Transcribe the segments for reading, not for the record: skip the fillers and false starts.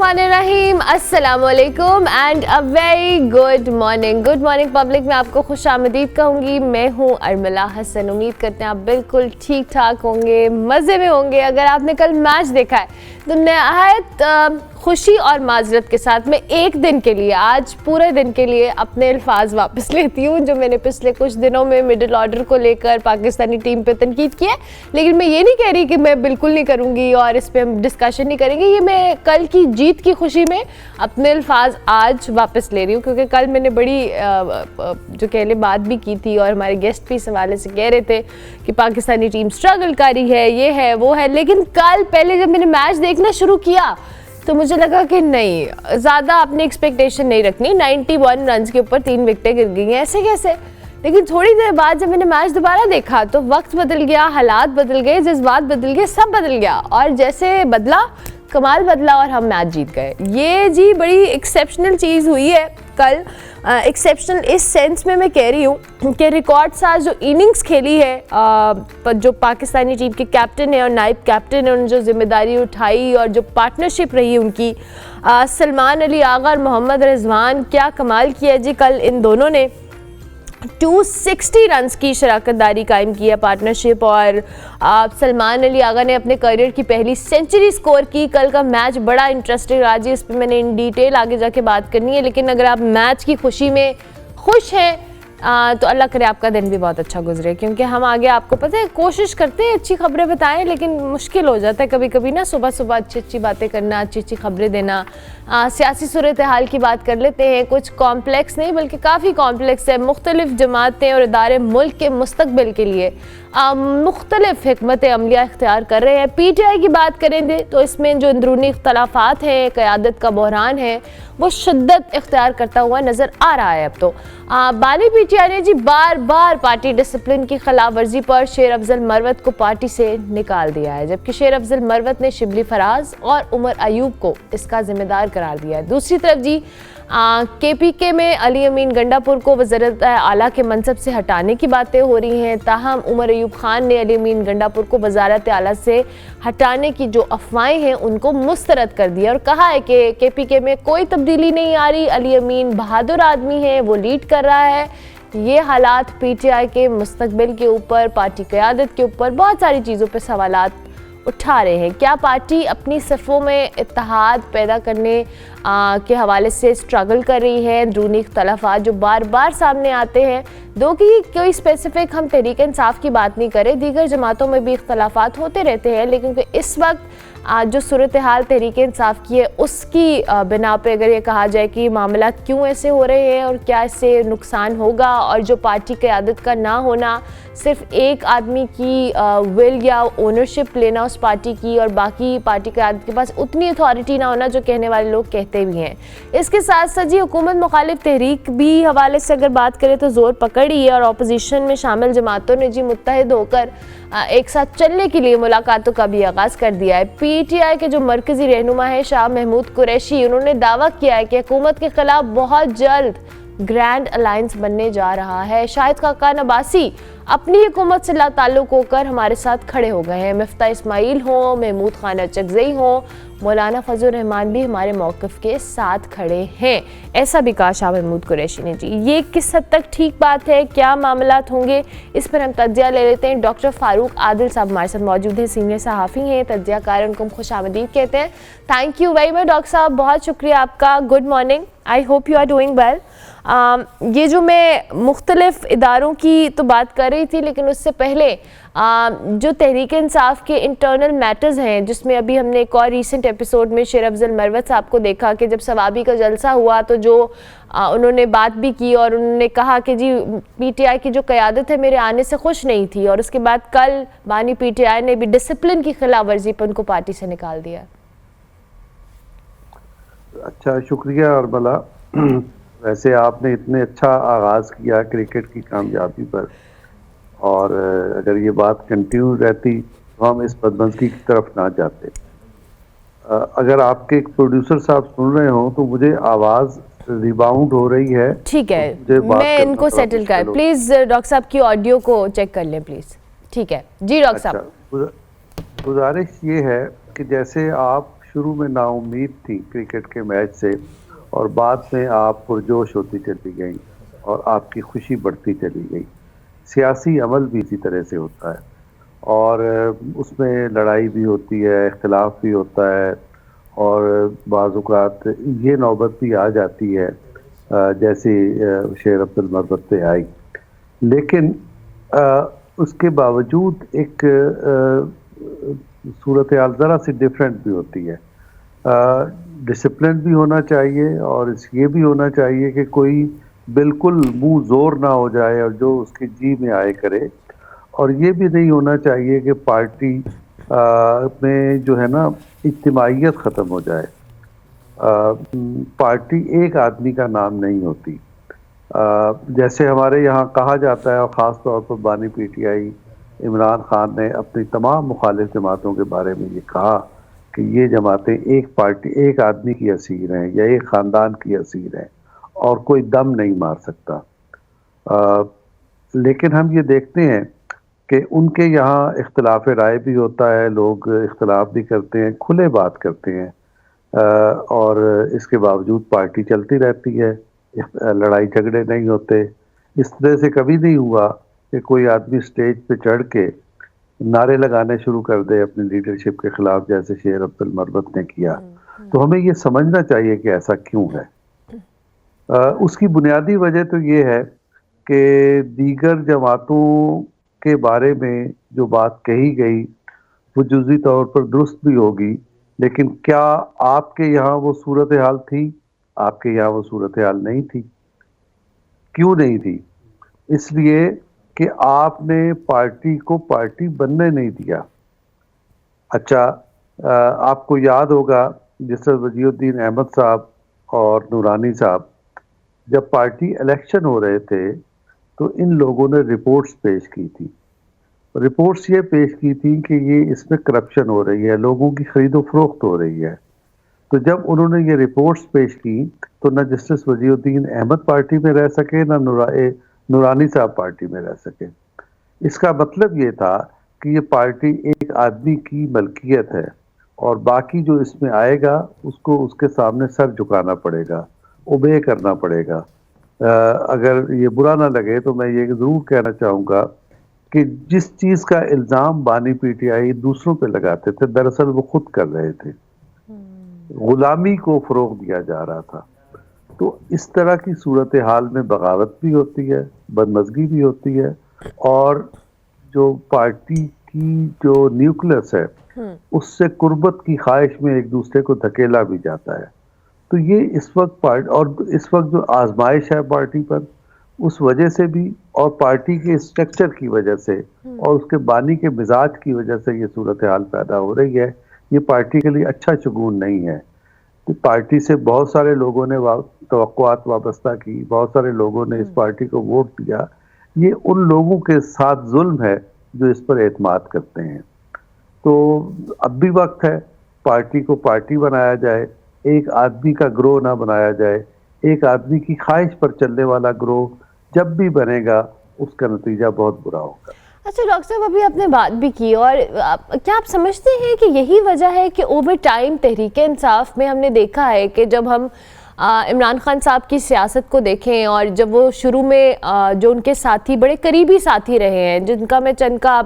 बिस्मिल्लाहिर्रहमानिर्रहीम, अस्सलामुअलैकुम and a very good morning public. मैं आपको खुशामदीद कहूँगी। मैं हूँ अर्मिला हसन। उम्मीद करते हैं आप बिल्कुल ठीक ठाक होंगे, मज़े में होंगे। अगर आपने कल मैच देखा है तो नहायत खुशी और माजरत के साथ मैं एक दिन के लिए, आज पूरे दिन के लिए अपने अल्फाज वापस लेती हूँ जो मैंने पिछले कुछ दिनों में मिडिल ऑर्डर को लेकर पाकिस्तानी टीम पे तनकीद की है। लेकिन मैं ये नहीं कह रही कि मैं बिल्कुल नहीं करूँगी और इस पर हम डिस्कशन नहीं करेंगे। ये मैं कल की जीत की खुशी में अपने अल्फाज आज वापस ले रही हूँ, क्योंकि कल मैंने बड़ी जो कह ले बात भी की थी और हमारे गेस्ट भी इस हवाले से कह रहे थे कि पाकिस्तानी टीम स्ट्रगल कर रही है, ये है वो है। लेकिन कल पहले जब मैंने मैच देखना शुरू किया तो मुझे लगा कि नहीं, ज़्यादा अपनी एक्सपेक्टेशन नहीं रखनी। 91 रन के ऊपर 3 विकेटें गिर गई हैं, ऐसे कैसे। लेकिन थोड़ी देर बाद जब मैंने मैच दोबारा देखा तो वक्त बदल गया, हालात बदल गए, जज्बात बदल गए, सब बदल गया और जैसे बदला कमाल बदला और हम मैच जीत गए। ये जी बड़ी एक्सेप्शनल चीज़ हुई है कल। एक्सेप्शनल इस सेंस में मैं कह रही हूँ कि रिकॉर्ड साथ जो इनिंग्स खेली है जो पाकिस्तानी टीम के कैप्टन है और नाइब कैप्टन है, उन्होंने जो जिम्मेदारी उठाई और जो पार्टनरशिप रही उनकी, सलमान अली आगा और मोहम्मद रिजवान, क्या कमाल किया जी कल इन दोनों ने। 260 रन्स की शराकतदारी कायम की है पार्टनरशिप और सलमान अली आगा ने अपने करियर की पहली सेंचुरी स्कोर की। कल का मैच बड़ा इंटरेस्टिंग रहा जी, इस पर मैंने इन डिटेल आगे जाके बात करनी है। लेकिन अगर आप मैच की खुशी में खुश हैं तो अल्लाह करे आपका दिन भी बहुत अच्छा गुजरे, क्योंकि हम आगे आपको पता है कोशिश करते हैं अच्छी खबरें बताएं, लेकिन मुश्किल हो जाता है कभी कभी ना सुबह सुबह अच्छी बातें करना, अच्छी खबरें देना। सियासी सूरत हाल की बात कर लेते हैं, कुछ कॉम्प्लेक्स नहीं बल्कि काफ़ी कॉम्प्लेक्स है। मुख्तलिफ जमातें और इदारे मुल्क के मुस्तकबिल के लिए मुख्तलिफ हिकमत अमलिया इख्तियार कर रहे हैं। PTI की बात करेंगे तो इसमें जो अंदरूनी इख्तलाफात हैं, क़यादत का बहरान है, वो शिद्दत इख्तियार करता हुआ नज़र आ रहा है। अब तो बानी PTI ने जी बार बार पार्टी डिसिप्लिन की खिलाफ वर्जी पर शेर अफजल मरवत को पार्टी से निकाल दिया है, जबकि शेर अफजल मरवत ने शिबली फराज और उमर अयूब को इसका जिम्मेदार करार दिया है। दूसरी तरफ जी KPK में अली अमीन गंडापुर को वज़ीरत आला के मनसब से हटाने की बातें हो रही हैं। ताहम उमर अयूब खान ने अली अमीन गंडापुर को वज़ारत आला से हटाने की जो अफवाहें हैं उनको मुस्तरद कर दिया और कहा है कि KPK में कोई तब्दीली नहीं आ रही, अली अमीन बहादुर आदमी है, वो लीड कर रहा है। ये हालात PTI के मुस्तकबिल के ऊपर, पार्टी क़यादत के ऊपर बहुत सारी चीज़ों पर सवालात उठा रहे हैं। क्या पार्टी अपनी सफ़ों में इत्तेहाद पैदा करने के हवाले से स्ट्रगल कर रही है? अंदरूनी इख्तलाफात जो बार बार सामने आते हैं, दो कि कोई स्पेसिफिक हम तहरीक इंसाफ की बात नहीं करें, दीगर जमातों में भी इख्तलाफात होते रहते हैं, लेकिन इस वक्त जो सूरत हाल तहरीक इंसाफ की है उसकी बिना पे अगर ये कहा जाए कि मामला क्यों ऐसे हो रहे हैं और क्या इससे नुकसान होगा, और जो पार्टी क़यादत का ना होना, सिर्फ एक आदमी की विल या ओनरशिप लेना उस पार्टी की और बाकी पार्टी क़यादत के पास उतनी अथॉरिटी ना होना जो कहने वाले लोग कहते भी हैं। इसके साथ साथ जी हुकूमत मुखालिफ तहरीक भी हवाले से अगर बात करें तो ज़ोर पकड़ी है और अपोजिशन में शामिल जमातों ने जी मुत्तहिद होकर एक साथ चलने के लिए मुलाकातों का भी आगाज़ कर दिया है। PTI के जो मरकज़ी रहनुमा है शाह महमूद कुरैशी, उन्होंने दावा किया है कि हुकूमत के खिलाफ बहुत जल्द ग्रैंड अलायंस बनने जा रहा है। शाहिद खाकान अब्बासी अपनी हुकूमत से ताल्लुक़ होकर हमारे साथ खड़े हो गए हैं। मिफ्ता इस्माइल हो, महमूद खान अचकज़ई हो, मौलाना फजल रहमान भी हमारे मौक़िफ़ के साथ खड़े हैं, ऐसा भी कहा शाह महमूद कुरैशी ने जी। ये किस हद तक ठीक बात है, क्या मामलात होंगे, इस पर हम तज्ज़िया ले लेते हैं। डॉक्टर फ़ारूक आदिल साहब हमारे साथ मौजूद हैं, सीनियर सहाफ़ी हैं, तज्ज़ियाकार, उनको हम खुशामदीद कहते हैं। Thank you very much doctor साहब, बहुत शुक्रिया आपका। Good morning, I hope you are doing well. ये जो मैं मुख्तलिफ इदारों की तो बात कर रही थी, लेकिन उससे पहले जो तहरीक इंसाफ के इंटरनल मैटर्स हैं, जिसमें अभी हमने एक और रीसेंट एपिसोड में शेर अफजल मरवत साहब को देखा कि जब सवाबी का जलसा हुआ तो जो उन्होंने बात भी की और उन्होंने कहा कि जी PTI की जो क़यादत है मेरे आने से खुश नहीं थी, और उसके बाद कल बानी PTI ने भी डिसिप्लिन की खिलाफ वर्जी पर उनको पार्टी से निकाल दिया। अच्छा, शुक्रिया अर्मिला। वैसे आपने इतने अच्छा आगाज़ किया क्रिकेट की कामयाबी पर, और अगर ये बात कंटिन्यू रहती तो हम इस बदमज़गी की तरफ ना जाते। अगर आपके प्रोड्यूसर साहब सुन रहे हो तो मुझे आवाज़ रिबाउंड हो रही है। ठीक है, तो मैं इनको सेटल कर, प्लीज़ डॉक्टर साहब की ऑडियो को चेक कर लें प्लीज़। ठीक है जी डॉक्टर साहब। गुजारिश ये है कि जैसे आप शुरू में नाउम्मीद थी क्रिकेट के मैच से और बाद में आप पुरजोश होती चली गई और आपकी खुशी बढ़ती चली गई। सियासी अमल भी इसी तरह से होता है और उसमें लड़ाई भी होती है, इख्तिलाफ भी होता है और बाज़ औक़ात ये नौबत भी आ जाती है जैसे शेर अब्दुल मरबत पे आई। लेकिन उसके बावजूद एक सूरत हाल ज़रा सी डिफरेंट भी होती है। डिसिप्लिन भी होना चाहिए और ये भी होना चाहिए कि कोई बिल्कुल मुंह जोर ना हो जाए और जो उसकी जी में आए करे, और ये भी नहीं होना चाहिए कि पार्टी में जो है ना इज्तिमाइयत ख़त्म हो जाए। पार्टी एक आदमी का नाम नहीं होती। जैसे हमारे यहाँ कहा जाता है और ख़ास तौर पर बानी पीटीआई इमरान खान ने अपनी तमाम मुखालिफ जमातों के बारे में ये कहा कि ये जमातें एक पार्टी एक आदमी की असीर हैं या एक ख़ानदान की असीर हैं और कोई दम नहीं मार सकता। लेकिन हम ये देखते हैं कि उनके यहाँ इख्तिलाफ राय भी होता है, लोग इख्तिलाफ भी करते हैं, खुले बात करते हैं और इसके बावजूद पार्टी चलती रहती है, लड़ाई झगड़े नहीं होते। इस तरह से कभी नहीं हुआ कि कोई आदमी स्टेज पे चढ़ के नारे लगाने शुरू कर दे अपनी लीडरशिप के खिलाफ, जैसे शेर अब्दुल मरबत ने किया। तो हमें ये समझना चाहिए कि ऐसा क्यों है। उसकी बुनियादी वजह तो ये है कि दीगर जमातों के बारे में जो बात कही गई वो जुज़ी तौर पर दुरुस्त भी होगी, लेकिन क्या आपके यहाँ वो सूरत हाल थी? आपके यहाँ वो सूरत हाल नहीं थी। क्यों नहीं थी? इसलिए कि आपने पार्टी को पार्टी बनने नहीं दिया। अच्छा, आपको याद होगा जिस वजीउद्दीन अहमद साहब और नूरानी साहब जब पार्टी इलेक्शन हो रहे थे तो इन लोगों ने रिपोर्ट्स पेश की थी। रिपोर्ट्स ये पेश की थी कि ये इसमें करप्शन हो रही है, लोगों की खरीदो फरोख्त हो रही है। तो जब उन्होंने ये रिपोर्ट्स पेश की तो न जस्टिस वजीउद्दीन अहमद पार्टी में रह सके, न नूरानी साहब पार्टी में रह सके। इसका मतलब ये था कि ये पार्टी एक आदमी की मलकियत है और बाकी जो इसमें आएगा उसको उसके सामने सर झुकाना पड़ेगा, ओबे करना पड़ेगा। अगर ये बुरा ना लगे तो मैं ये ज़रूर कहना चाहूँगा कि जिस चीज़ का इल्ज़ाम बानी पीटीआई दूसरों पे लगाते थे, दरअसल वो खुद कर रहे थे। गुलामी को फ़रोग़ दिया जा रहा था। तो इस तरह की सूरत हाल में बगावत भी होती है, बदमज़गी भी होती है और जो पार्टी की जो न्यूक्लियस है उससे कुर्बत की ख्वाहिश में एक दूसरे को धकेला भी जाता है। तो ये इस वक्त जो आजमाइश है पार्टी पर, उस वजह से भी और पार्टी के स्ट्रक्चर की वजह से और उसके बानी के मिजाज की वजह से ये सूरत हाल पैदा हो रही है। ये पार्टी के लिए अच्छा शगुन नहीं है। तो पार्टी से बहुत सारे लोगों ने तवक्कुआत वाबस्ता की, बहुत सारे लोगों ने इस पार्टी को वोट दिया। ये उन लोगों के साथ जुल्म है जो इस पर एतमाद करते हैं। तो अब भी वक्त है पार्टी को पार्टी बनाया जाए, एक आदमी का ग्रोह ना बनाया जाए। एक आदमी की ख्वाहिश पर चलने वाला ग्रोह जब भी बनेगा उसका नतीजा बहुत बुरा होगा। अच्छा डॉक्टर साहब, अभी आपने बात भी की और क्या आप समझते हैं कि यही वजह है कि ओवर टाइम तहरीक-ए-इंसाफ में हमने देखा है कि जब हम इमरान खान साहब की सियासत को देखें और जब वो शुरू में जो उनके साथी बड़े करीबी साथी रहे हैं, जिनका मैं चंद का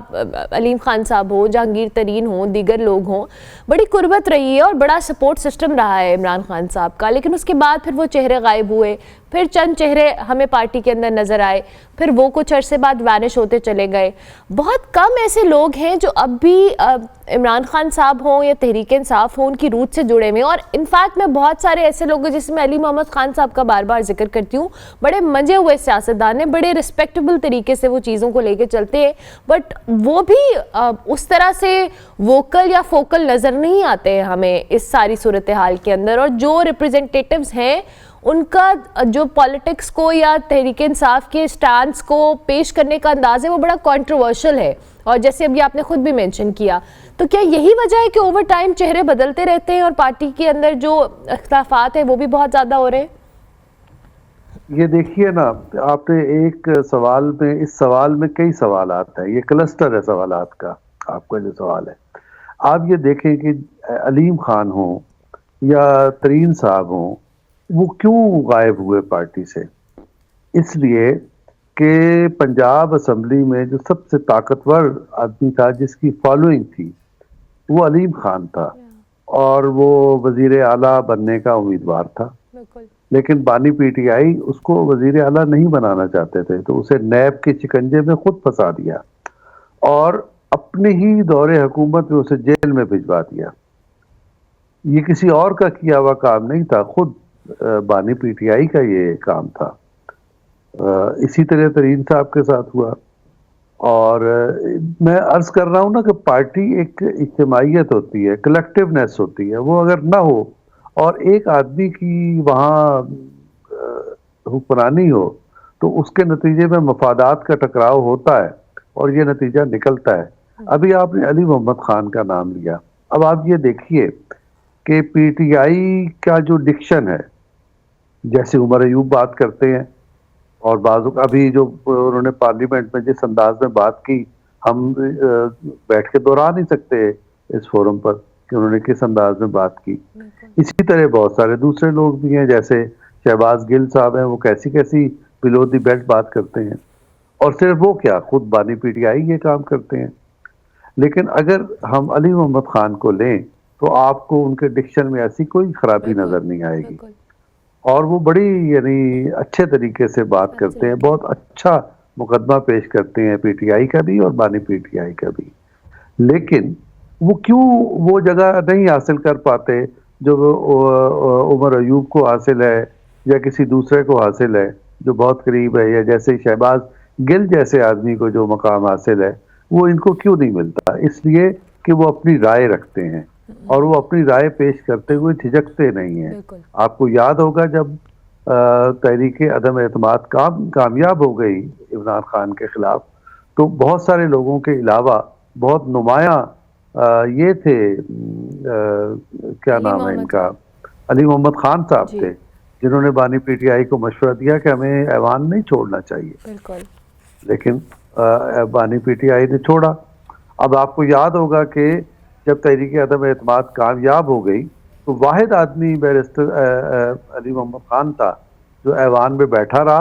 अलीम खान साहब हो, जहांगीर तरीन हो, दीगर लोग हों, बड़ी कुर्बत रही है और बड़ा सपोर्ट सिस्टम रहा है इमरान खान साहब का। लेकिन उसके बाद फिर वो चेहरे गायब हुए, फिर चंद चेहरे हमें पार्टी के अंदर नज़र आए, फिर वो कुछ अरसे बाद वैनिश होते चले गए। बहुत कम ऐसे लोग हैं जो अब भी इमरान खान साहब हों या तहरीक-ए-इंसाफ हो उनकी रूट से जुड़े हुए हैं। और इनफैक्ट मैं बहुत सारे ऐसे लोग जिसमें अली मोहम्मद खान साहब का बार बार जिक्र करती हूँ, बड़े मजे हुए सियासतदान हैं, बड़े रिस्पेक्टेबल तरीके से वो चीज़ों को लेके चलते हैं, बट वो भी उस तरह से वोकल या फोकल नज़र नहीं आते हैं हमें इस सारी सूरत हाल के अंदर। और जो रिप्रेजेंटेटिव्स हैं उनका जो पॉलिटिक्स को या तहरीक-ए-इंसाफ के स्टैंड्स को पेश करने का अंदाज है वो बड़ा कंट्रोवर्शियल है। और जैसे अभी आपने खुद भी मेंशन किया, तो क्या यही वजह है कि ओवर टाइम चेहरे बदलते रहते हैं और पार्टी के अंदर जो इख्तिलाफात है वो भी बहुत ज़्यादा हो रहे हैं? ये देखिए ना, आपने एक सवाल में, इस सवाल में कई सवाल आते हैं, ये क्लस्टर है सवालात का। आपका जो सवाल है, आप ये देखें कि अलीम खान हो या तरीन साहब हो, वो क्यों गायब हुए पार्टी से? इसलिए कि पंजाब असेंबली में जो सबसे ताकतवर आदमी था, जिसकी फॉलोइंग थी, वो अलीम खान था और वो वजीर आला बनने का उम्मीदवार था। बिल्कुल। लेकिन बानी पीटीआई उसको वजीर आला नहीं बनाना चाहते थे, तो उसे नैब के शिकंजे में खुद फंसा दिया और अपने ही दौरे हुकूमत में उसे जेल में भिजवा दिया। ये किसी और का किया हुआ काम नहीं था, खुद बानी पीटीआई का ये काम था। इसी तरह तरीन साहब के साथ हुआ। और मैं अर्ज कर रहा हूँ ना कि पार्टी एक इज्तिमाइयत होती है, कलेक्टिवनेस होती है। वो अगर ना हो और एक आदमी की वहाँ हुक्मरानी हो, तो उसके नतीजे में मफादात का टकराव होता है और ये नतीजा निकलता है। अभी आपने अली मोहम्मद खान का नाम लिया। अब आप ये देखिए कि पीटीआई का जो डिक्शन है, जैसे उमर अयूब बात करते हैं और बाजू अभी जो उन्होंने पार्लियामेंट में जिस अंदाज में बात की, हम बैठ के दोहरा नहीं सकते इस फोरम पर कि उन्होंने किस अंदाज में बात की। इसी तरह बहुत सारे दूसरे लोग भी हैं, जैसे शहबाज गिल साहब हैं, वो कैसी कैसी बिलो दी बेल्ट बात करते हैं। और सिर्फ वो क्या, खुद बानी पीटीआई ये काम करते हैं। लेकिन अगर हम अली मोहम्मद खान को लें तो आपको उनके डिक्शन में ऐसी कोई खराबी नजर नहीं आएगी और वो बड़ी यानी अच्छे तरीके से बात करते हैं, बहुत अच्छा मुकदमा पेश करते हैं पीटीआई का भी और बानी पीटीआई का भी। लेकिन वो क्यों वो जगह नहीं हासिल कर पाते जो उमर अयूब को हासिल है या किसी दूसरे को हासिल है जो बहुत करीब है, या जैसे शहबाज गिल जैसे आदमी को जो मकाम हासिल है, वो इनको क्यों नहीं मिलता? इसलिए कि वो अपनी राय रखते हैं और वो अपनी राय पेश करते हुए झिझकते नहीं हैं। आपको याद होगा जब तहरीक अदम एतमाद कामयाब हो गई इमरान खान के खिलाफ, तो बहुत सारे लोगों के अलावा बहुत नुमाया ये थे, क्या नाम है इनका, अली मोहम्मद खान साहब थे, जिन्होंने बानी पीटीआई को मशवरा दिया कि हमें ऐवान नहीं छोड़ना चाहिए। लेकिन बानी पीटीआई ने छोड़ा। अब आपको याद होगा कि जब तहरीक अदम एतमाद कामयाब हो गई तो वाहिद आदमी बैरिस्टर अली मोहम्मद खान था जो ऐवान में बैठा रहा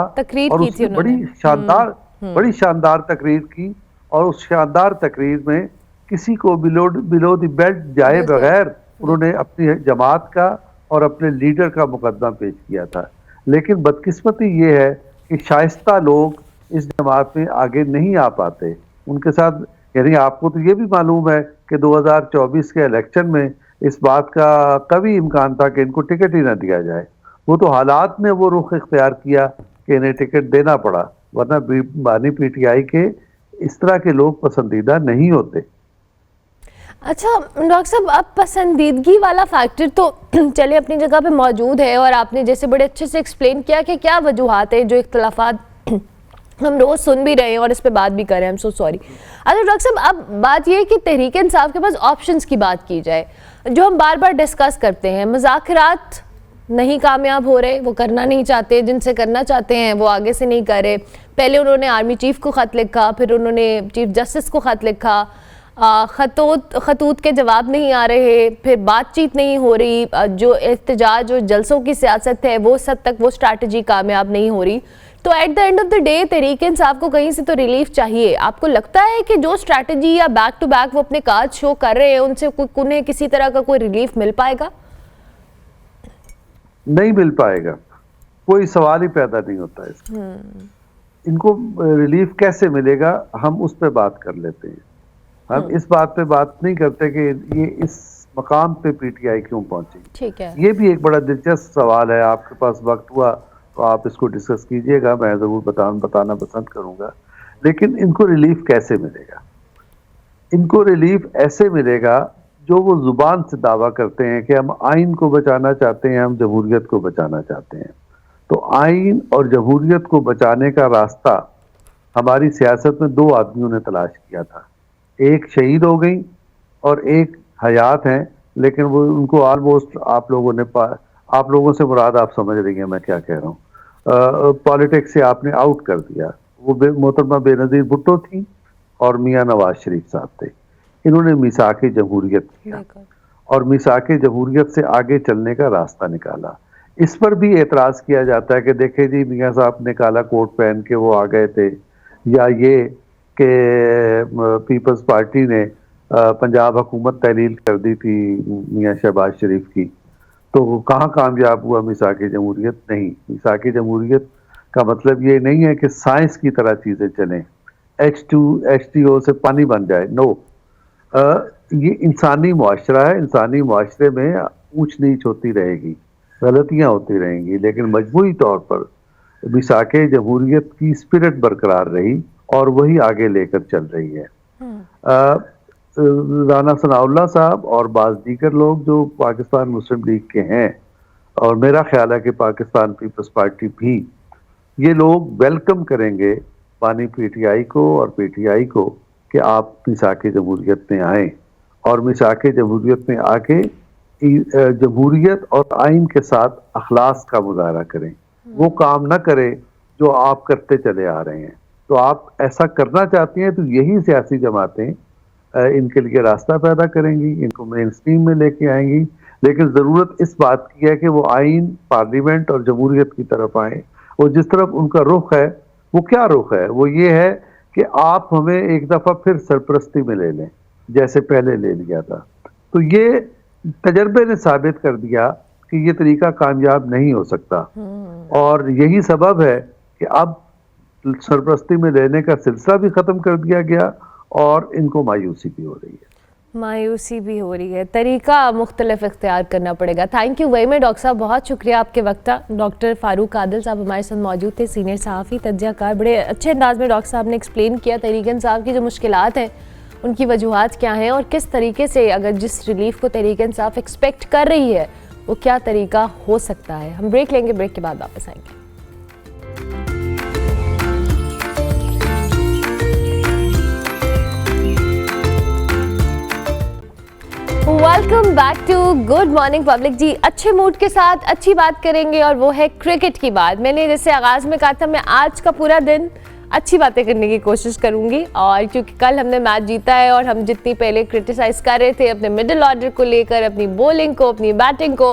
और उसने बड़ी शानदार तकरीर की। और उस शानदार तकरीर में किसी को बिलो द बेल्ट जाए बगैर उन्होंने अपनी जमात का और अपने लीडर का मुकदमा पेश किया था। लेकिन बदकिस्मती ये है कि शाइस्ता लोग इस जमात में आगे नहीं आ पाते। उनके साथ यानी आपको तो ये भी मालूम है कि 2024 के इलेक्शन में इस बात का कभी इम्कान था कि इनको टिकट ही ना दिया जाए। वो तो हालात ने वो रुख इख्तियार किया कि इन्हें टिकट देना पड़ा, वरना बानी पीटीआई के इस तरह के लोग पसंदीदा नहीं होते। अच्छा डॉक्टर साहब, अब पसंदीदगी वाला फैक्टर तो चले अपनी जगह पे मौजूद है और आपने जैसे बड़े अच्छे से एक्सप्लेन किया कि क्या वजूहात है जो इख्तलाफात हम रोज सुन भी रहे हैं और इस पे बात भी कर रहे हैं। I am so sorry. अच्छा डॉक्टर साहब, अब बात यह है कि तहरीक इंसाफ के पास ऑप्शंस की बात की जाए, जो हम बार बार डिस्कस करते हैं। मुज़ाकरात नहीं कामयाब हो रहे, वो करना नहीं चाहते, जिनसे करना चाहते हैं वो आगे से नहीं कर रहे। पहले उन्होंने आर्मी चीफ को ख़त लिखा, फिर उन्होंने चीफ जस्टिस को ख़त लिखा, खतूत के जवाब नहीं आ रहे, फिर बातचीत नहीं हो रही, जो एहतजाज और जलसों की सियासत है वो सब तक वो स्ट्रैटेजी कामयाब नहीं हो रही। तो at the end of the day Tehreek Insaf को कहीं से तो रिलीफ चाहिए। आपको लगता है कि जो स्ट्रैटेजी या बैक टू बैक वो अपने काज शो कर रहे हैं उनसे उन्हें किसी तरह का कोई रिलीफ मिल पाएगा? नहीं मिल पाएगा, कोई सवाल ही पैदा नहीं होता इसका। इनको रिलीफ कैसे मिलेगा, हम उस पर बात कर लेते हैं। हम इस बात पे बात नहीं करते कि ये इस मकाम पे पीटीआई क्यों पहुंची। ठीक है, ये भी एक बड़ा दिलचस्प सवाल है। आपके पास वक्त हुआ तो आप इसको डिस्कस कीजिएगा, मैं ज़रूर बताना पसंद करूंगा। लेकिन इनको रिलीफ कैसे मिलेगा? इनको रिलीफ ऐसे मिलेगा जो वो जुबान से दावा करते हैं कि हम आइन को बचाना चाहते हैं, हम जमहूरियत को बचाना चाहते हैं। तो आइन और जमहूरियत को बचाने का रास्ता हमारी सियासत में दो आदमियों ने तलाश किया था। एक शहीद हो गई और एक हयात हैं, लेकिन वो उनको ऑलमोस्ट आप लोगों से मुराद आप समझ रही हैं मैं क्या कह रहा हूँ, पॉलिटिक्स से आपने आउट कर दिया। वो मोहतरमा बेनज़ीर भुट्टो थी और मियाँ नवाज शरीफ साहब थे। इन्होंने मिसाक जमहूरियत किया और मिसाके जमहूरियत से आगे चलने का रास्ता निकाला। इस पर भी एतराज़ किया जाता है कि देखे जी मियाँ साहब ने काला कोट पहन के वो आ गए थे, या ये कि पीपल्स पार्टी ने पंजाब हुकूमत तहलील कर दी थी मियाँ शहबाज शरीफ की, तो कहाँ कामयाब हुआ मिसाके जमहूरियत? नहीं, मिसाके जमहूरियत का मतलब ये नहीं है कि साइंस की तरह चीज़ें चलें, H2H2O से पानी बन जाए, नो। ये इंसानी मुआशरा है, इंसानी मुआशरे में ऊंच नीच होती रहेगी, गलतियां होती रहेंगी, लेकिन मजमूई तौर पर मिसाके जमहूरियत की स्पिरिट बरकरार रही और वही आगे लेकर चल रही है। राना सनाउल्लाह साहब और बाज़ दीगर लोग जो पाकिस्तान मुस्लिम लीग के हैं, और मेरा ख्याल है कि पाकिस्तान पीपल्स पार्टी भी, ये लोग वेलकम करेंगे पानी पीटीआई को और पीटीआई को कि आप मिसाके जमहूरियत में आएँ, और मिसाके जमहूरियत में आके जमहूरियत और आइन के साथ अखलास का मुजाहरा करें, वो काम ना करें जो आप करते चले आ रहे हैं। तो आप ऐसा करना चाहती हैं तो यही सियासी जमातें इनके लिए रास्ता पैदा करेंगी, इनको मेन स्ट्रीम में लेके आएंगी, लेकिन ज़रूरत इस बात की है कि वो आइन, पार्लियामेंट और जमहूरियत की तरफ आएँ। और जिस तरफ उनका रुख है, वो क्या रुख है? वो ये है कि आप हमें एक दफ़ा फिर सरपरस्ती में ले लें जैसे पहले ले लिया था। तो ये तजर्बे ने साबित कर दिया कि ये तरीका कामयाब नहीं हो सकता, और यही सबब है कि अब सरपरस्ती में लेने का सिलसिला भी ख़त्म कर दिया गया और इनको मायूसी भी हो रही है। मायूसी भी हो रही है, तरीका मुख्तलिफ इख्तियार करना पड़ेगा। Thank you very much doctor साहब, बहुत शुक्रिया आपके वक्त का। डॉक्टर फारूक आदिल साहब हमारे साथ मौजूद थे, सीनियर सहाफ़ी तज्ज़ियाकार। बड़े अच्छे अंदाज में डॉक्टर साहब ने एक्सप्लेन किया तहरीक इंसाफ की जो मुश्किलात हैं उनकी वजूहात क्या हैं, और किस तरीके से अगर जिस रिलीफ को तहरीक इंसाफ एक्सपेक्ट कर रही है वो क्या तरीका हो सकता है। हम ब्रेक लेंगे, ब्रेक के बाद वापस आएंगे। Welcome back to good morning public. जी, अच्छे मूड के साथ अच्छी बात करेंगे और वो है क्रिकेट की बात। मैंने जैसे आगाज़ में कहा था, मैं आज का पूरा दिन अच्छी बातें करने की कोशिश करूंगी, और क्योंकि कल हमने मैच जीता है और हम जितनी पहले क्रिटिसाइज़ कर रहे थे अपने मिडिल ऑर्डर को लेकर, अपनी बॉलिंग को, अपनी बैटिंग को,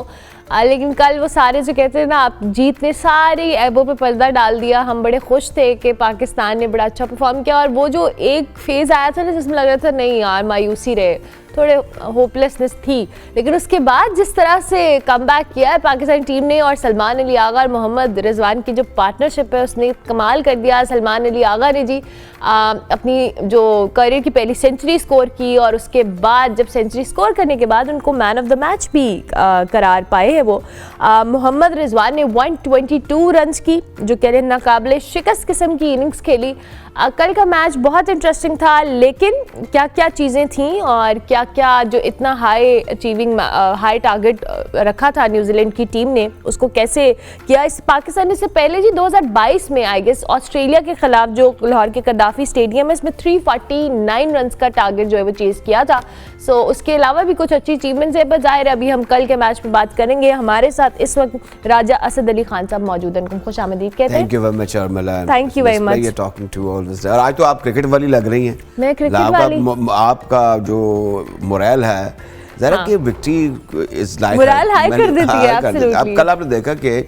लेकिन कल वो सारे जो कहते हैं ना, आप जीत ने सारी ऐबों पे पर्दा डाल दिया। हम बड़े खुश थे कि पाकिस्तान ने बड़ा अच्छा परफॉर्म किया, और वो जो एक फेज़ आया था ना जिसमें लग रहा था नहीं यार मायूसी रहे, थोड़े होपलेसनेस थी, लेकिन उसके बाद जिस तरह से कमबैक किया है पाकिस्तानी टीम ने, और सलमान अली आगा और मोहम्मद रिजवान की जो पार्टनरशिप है उसने कमाल कर दिया। सलमान अली आगा ने जी अपनी जो करियर की पहली सेंचुरी स्कोर की, और उसके बाद जब सेंचुरी स्कोर करने के बाद उनको मैन ऑफ द मैच भी करार पाए हैं वो। मोहम्मद रिजवान ने 122 रन्स की जो कह रहे नाकाबिले शिकस्त किस्म की इनिंग्स खेली। कल का मैच बहुत इंटरेस्टिंग था, लेकिन क्या क्या चीज़ें थीं और क्या क्या जो इतना हाई टारगेट रखा था न्यूजीलैंड की टीम ने उसको कैसे किया। इस पाकिस्तान ने इससे पहले जी 2022 में आई गेस ऑस्ट्रेलिया के खिलाफ जो लाहौर के कद्दाफी स्टेडियम है, इसमें 349 रन्स का टारगेट जो है वो चेज़ किया था। सो उसके अलावा भी कुछ अच्छी अचीवमेंट्स है, पर जाहिर है अभी हम कल के मैच पे बात करेंगे। हमारे साथ इस वक्त राजा असद अली खान साहब मौजूद हैं, उनको खुशामदीद कहते हैं। Thank you very much Armala, thank you very much. Talking to all this. और आज तो आप क्रिकेट वाली लग रही हैं। मैं क्रिकेट वाली, आपका जो मोरल है जरा कि victory is like moral high कर देती है एब्सोल्युटली। अब कल आपने देखा कि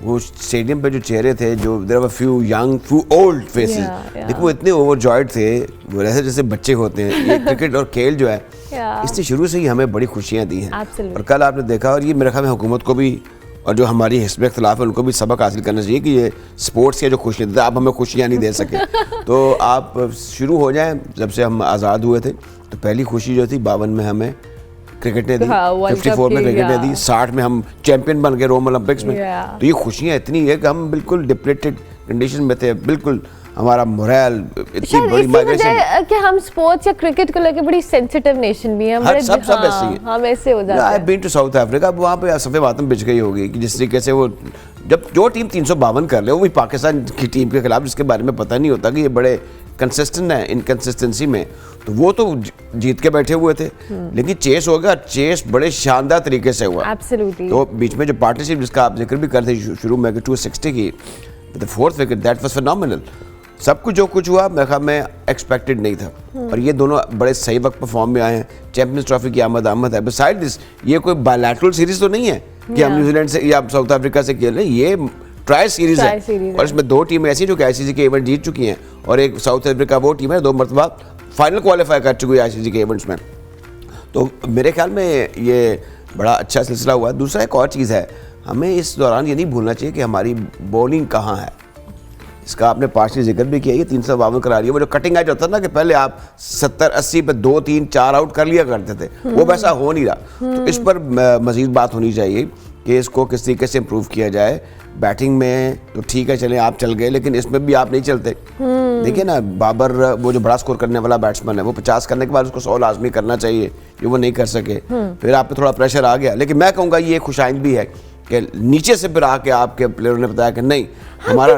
वो स्टेडियम पे जो चेहरे थे, जो there were few young few old faces, देखो वो इतने ओवरजॉयड थे, वो ऐसे जैसे बच्चे होते हैं। ये क्रिकेट और खेल जो है इसने शुरू से ही हमें बड़ी खुशियां दी हैं। और कल आपने देखा, और ये मेरे ख्याल में हुकूमत को भी और जो हमारी हिस्ब इख्तिलाफ है उनको भी सबक हासिल करना चाहिए कि ये स्पोर्ट्स के जो खुशियाँ देते आप हमें खुशियाँ नहीं दे सके। तो आप शुरू हो जाएं। जब से हम आज़ाद हुए थे तो पहली खुशी जो थी 52 में हमें क्रिकेट ने दी, 54 में क्रिकेट ने दी, 60 में हम चैंपियन बन गए रोम ओलंपिक्स में। तो ये खुशियाँ इतनी है कि हम बिल्कुल डिप्लेटेड कंडीशन में थे, बिल्कुल हमारा मोरल इतनी बड़ी माइग्रेशन कि हम स्पोर्ट्स या क्रिकेट को लेकर बड़ी सेंसिटिव नेशन भी हैं। हम सब ऐसे ही हम ऐसे हो जाते हैं। I have been to South Africa, वहाँ पे सफ़े मातम बिछ गई होगी कि जिस तरीके से वो जब जो टीम 352 कर ले, वो भी पाकिस्तान की टीम के खिलाफ जिसके बारे में पता नहीं होता कि ये बड़े कंसिस्टेंट है इनकंसिस्टेंसी में, तो वो तो जीत के बैठे हुए थे। लेकिन चेस हो गया, चेस बड़े शानदार तरीके से हुआ। एब्सोल्युटली। तो बीच में जो पार्टनरशिप जिसका आप जिक्र भी करते शुरू में 260 की, the fourth wicket that was phenomenal. सब कुछ जो कुछ हुआ मेरे ख्याल में एक्सपेक्टेड नहीं था, और ये दोनों बड़े सही वक्त पर फॉर्म में आए हैं। चैंपियंस ट्रॉफी की आमद है। बिसाइड दिस ये कोई बायलैटरल सीरीज तो नहीं है कि हम न्यूजीलैंड से या साउथ अफ्रीका से खेल रहे हैं, ये ट्राई सीरीज है और इसमें 2 टीमें ऐसी जो कि आईसीसी के इवेंट जीत चुकी हैं, और एक साउथ अफ्रीका वो टीम है 2 मरतबा फाइनल क्वालिफाई कर चुकी है आईसीसी के इवेंट्स में। तो मेरे ख्याल में ये बड़ा अच्छा सिलसिला हुआ। दूसरा एक और चीज़ है, हमें इस दौरान ये नहीं भूलना चाहिए कि हमारी बॉलिंग कहाँ है। इसका आपने पार्शली जिक्र भी किया, ये 352 करा रही है। वो जो कटिंग एज होता है ना कि पहले आप 70-80 पे 2, 3, 4 आउट कर लिया करते थे, वो वैसा हो नहीं रहा। तो इस पर मजीद बात होनी चाहिए कि इसको किस तरीके से इम्प्रूव किया जाए। बैटिंग में तो ठीक है, चले आप चल गए, लेकिन इसमें भी आप नहीं चलते। देखिए ना, बाबर वो जो बड़ा स्कोर करने वाला बैट्समैन है, वो 50 करने के बाद उसको 100 लाजमी करना चाहिए, जो वो नहीं कर सके। फिर आप पे थोड़ा प्रेशर आ गया, लेकिन मैं कहूँगा ये खुशाइंद भी है कि नीचे से फिर आके आपके प्लेयरों ने बताया कि नहीं हमारा।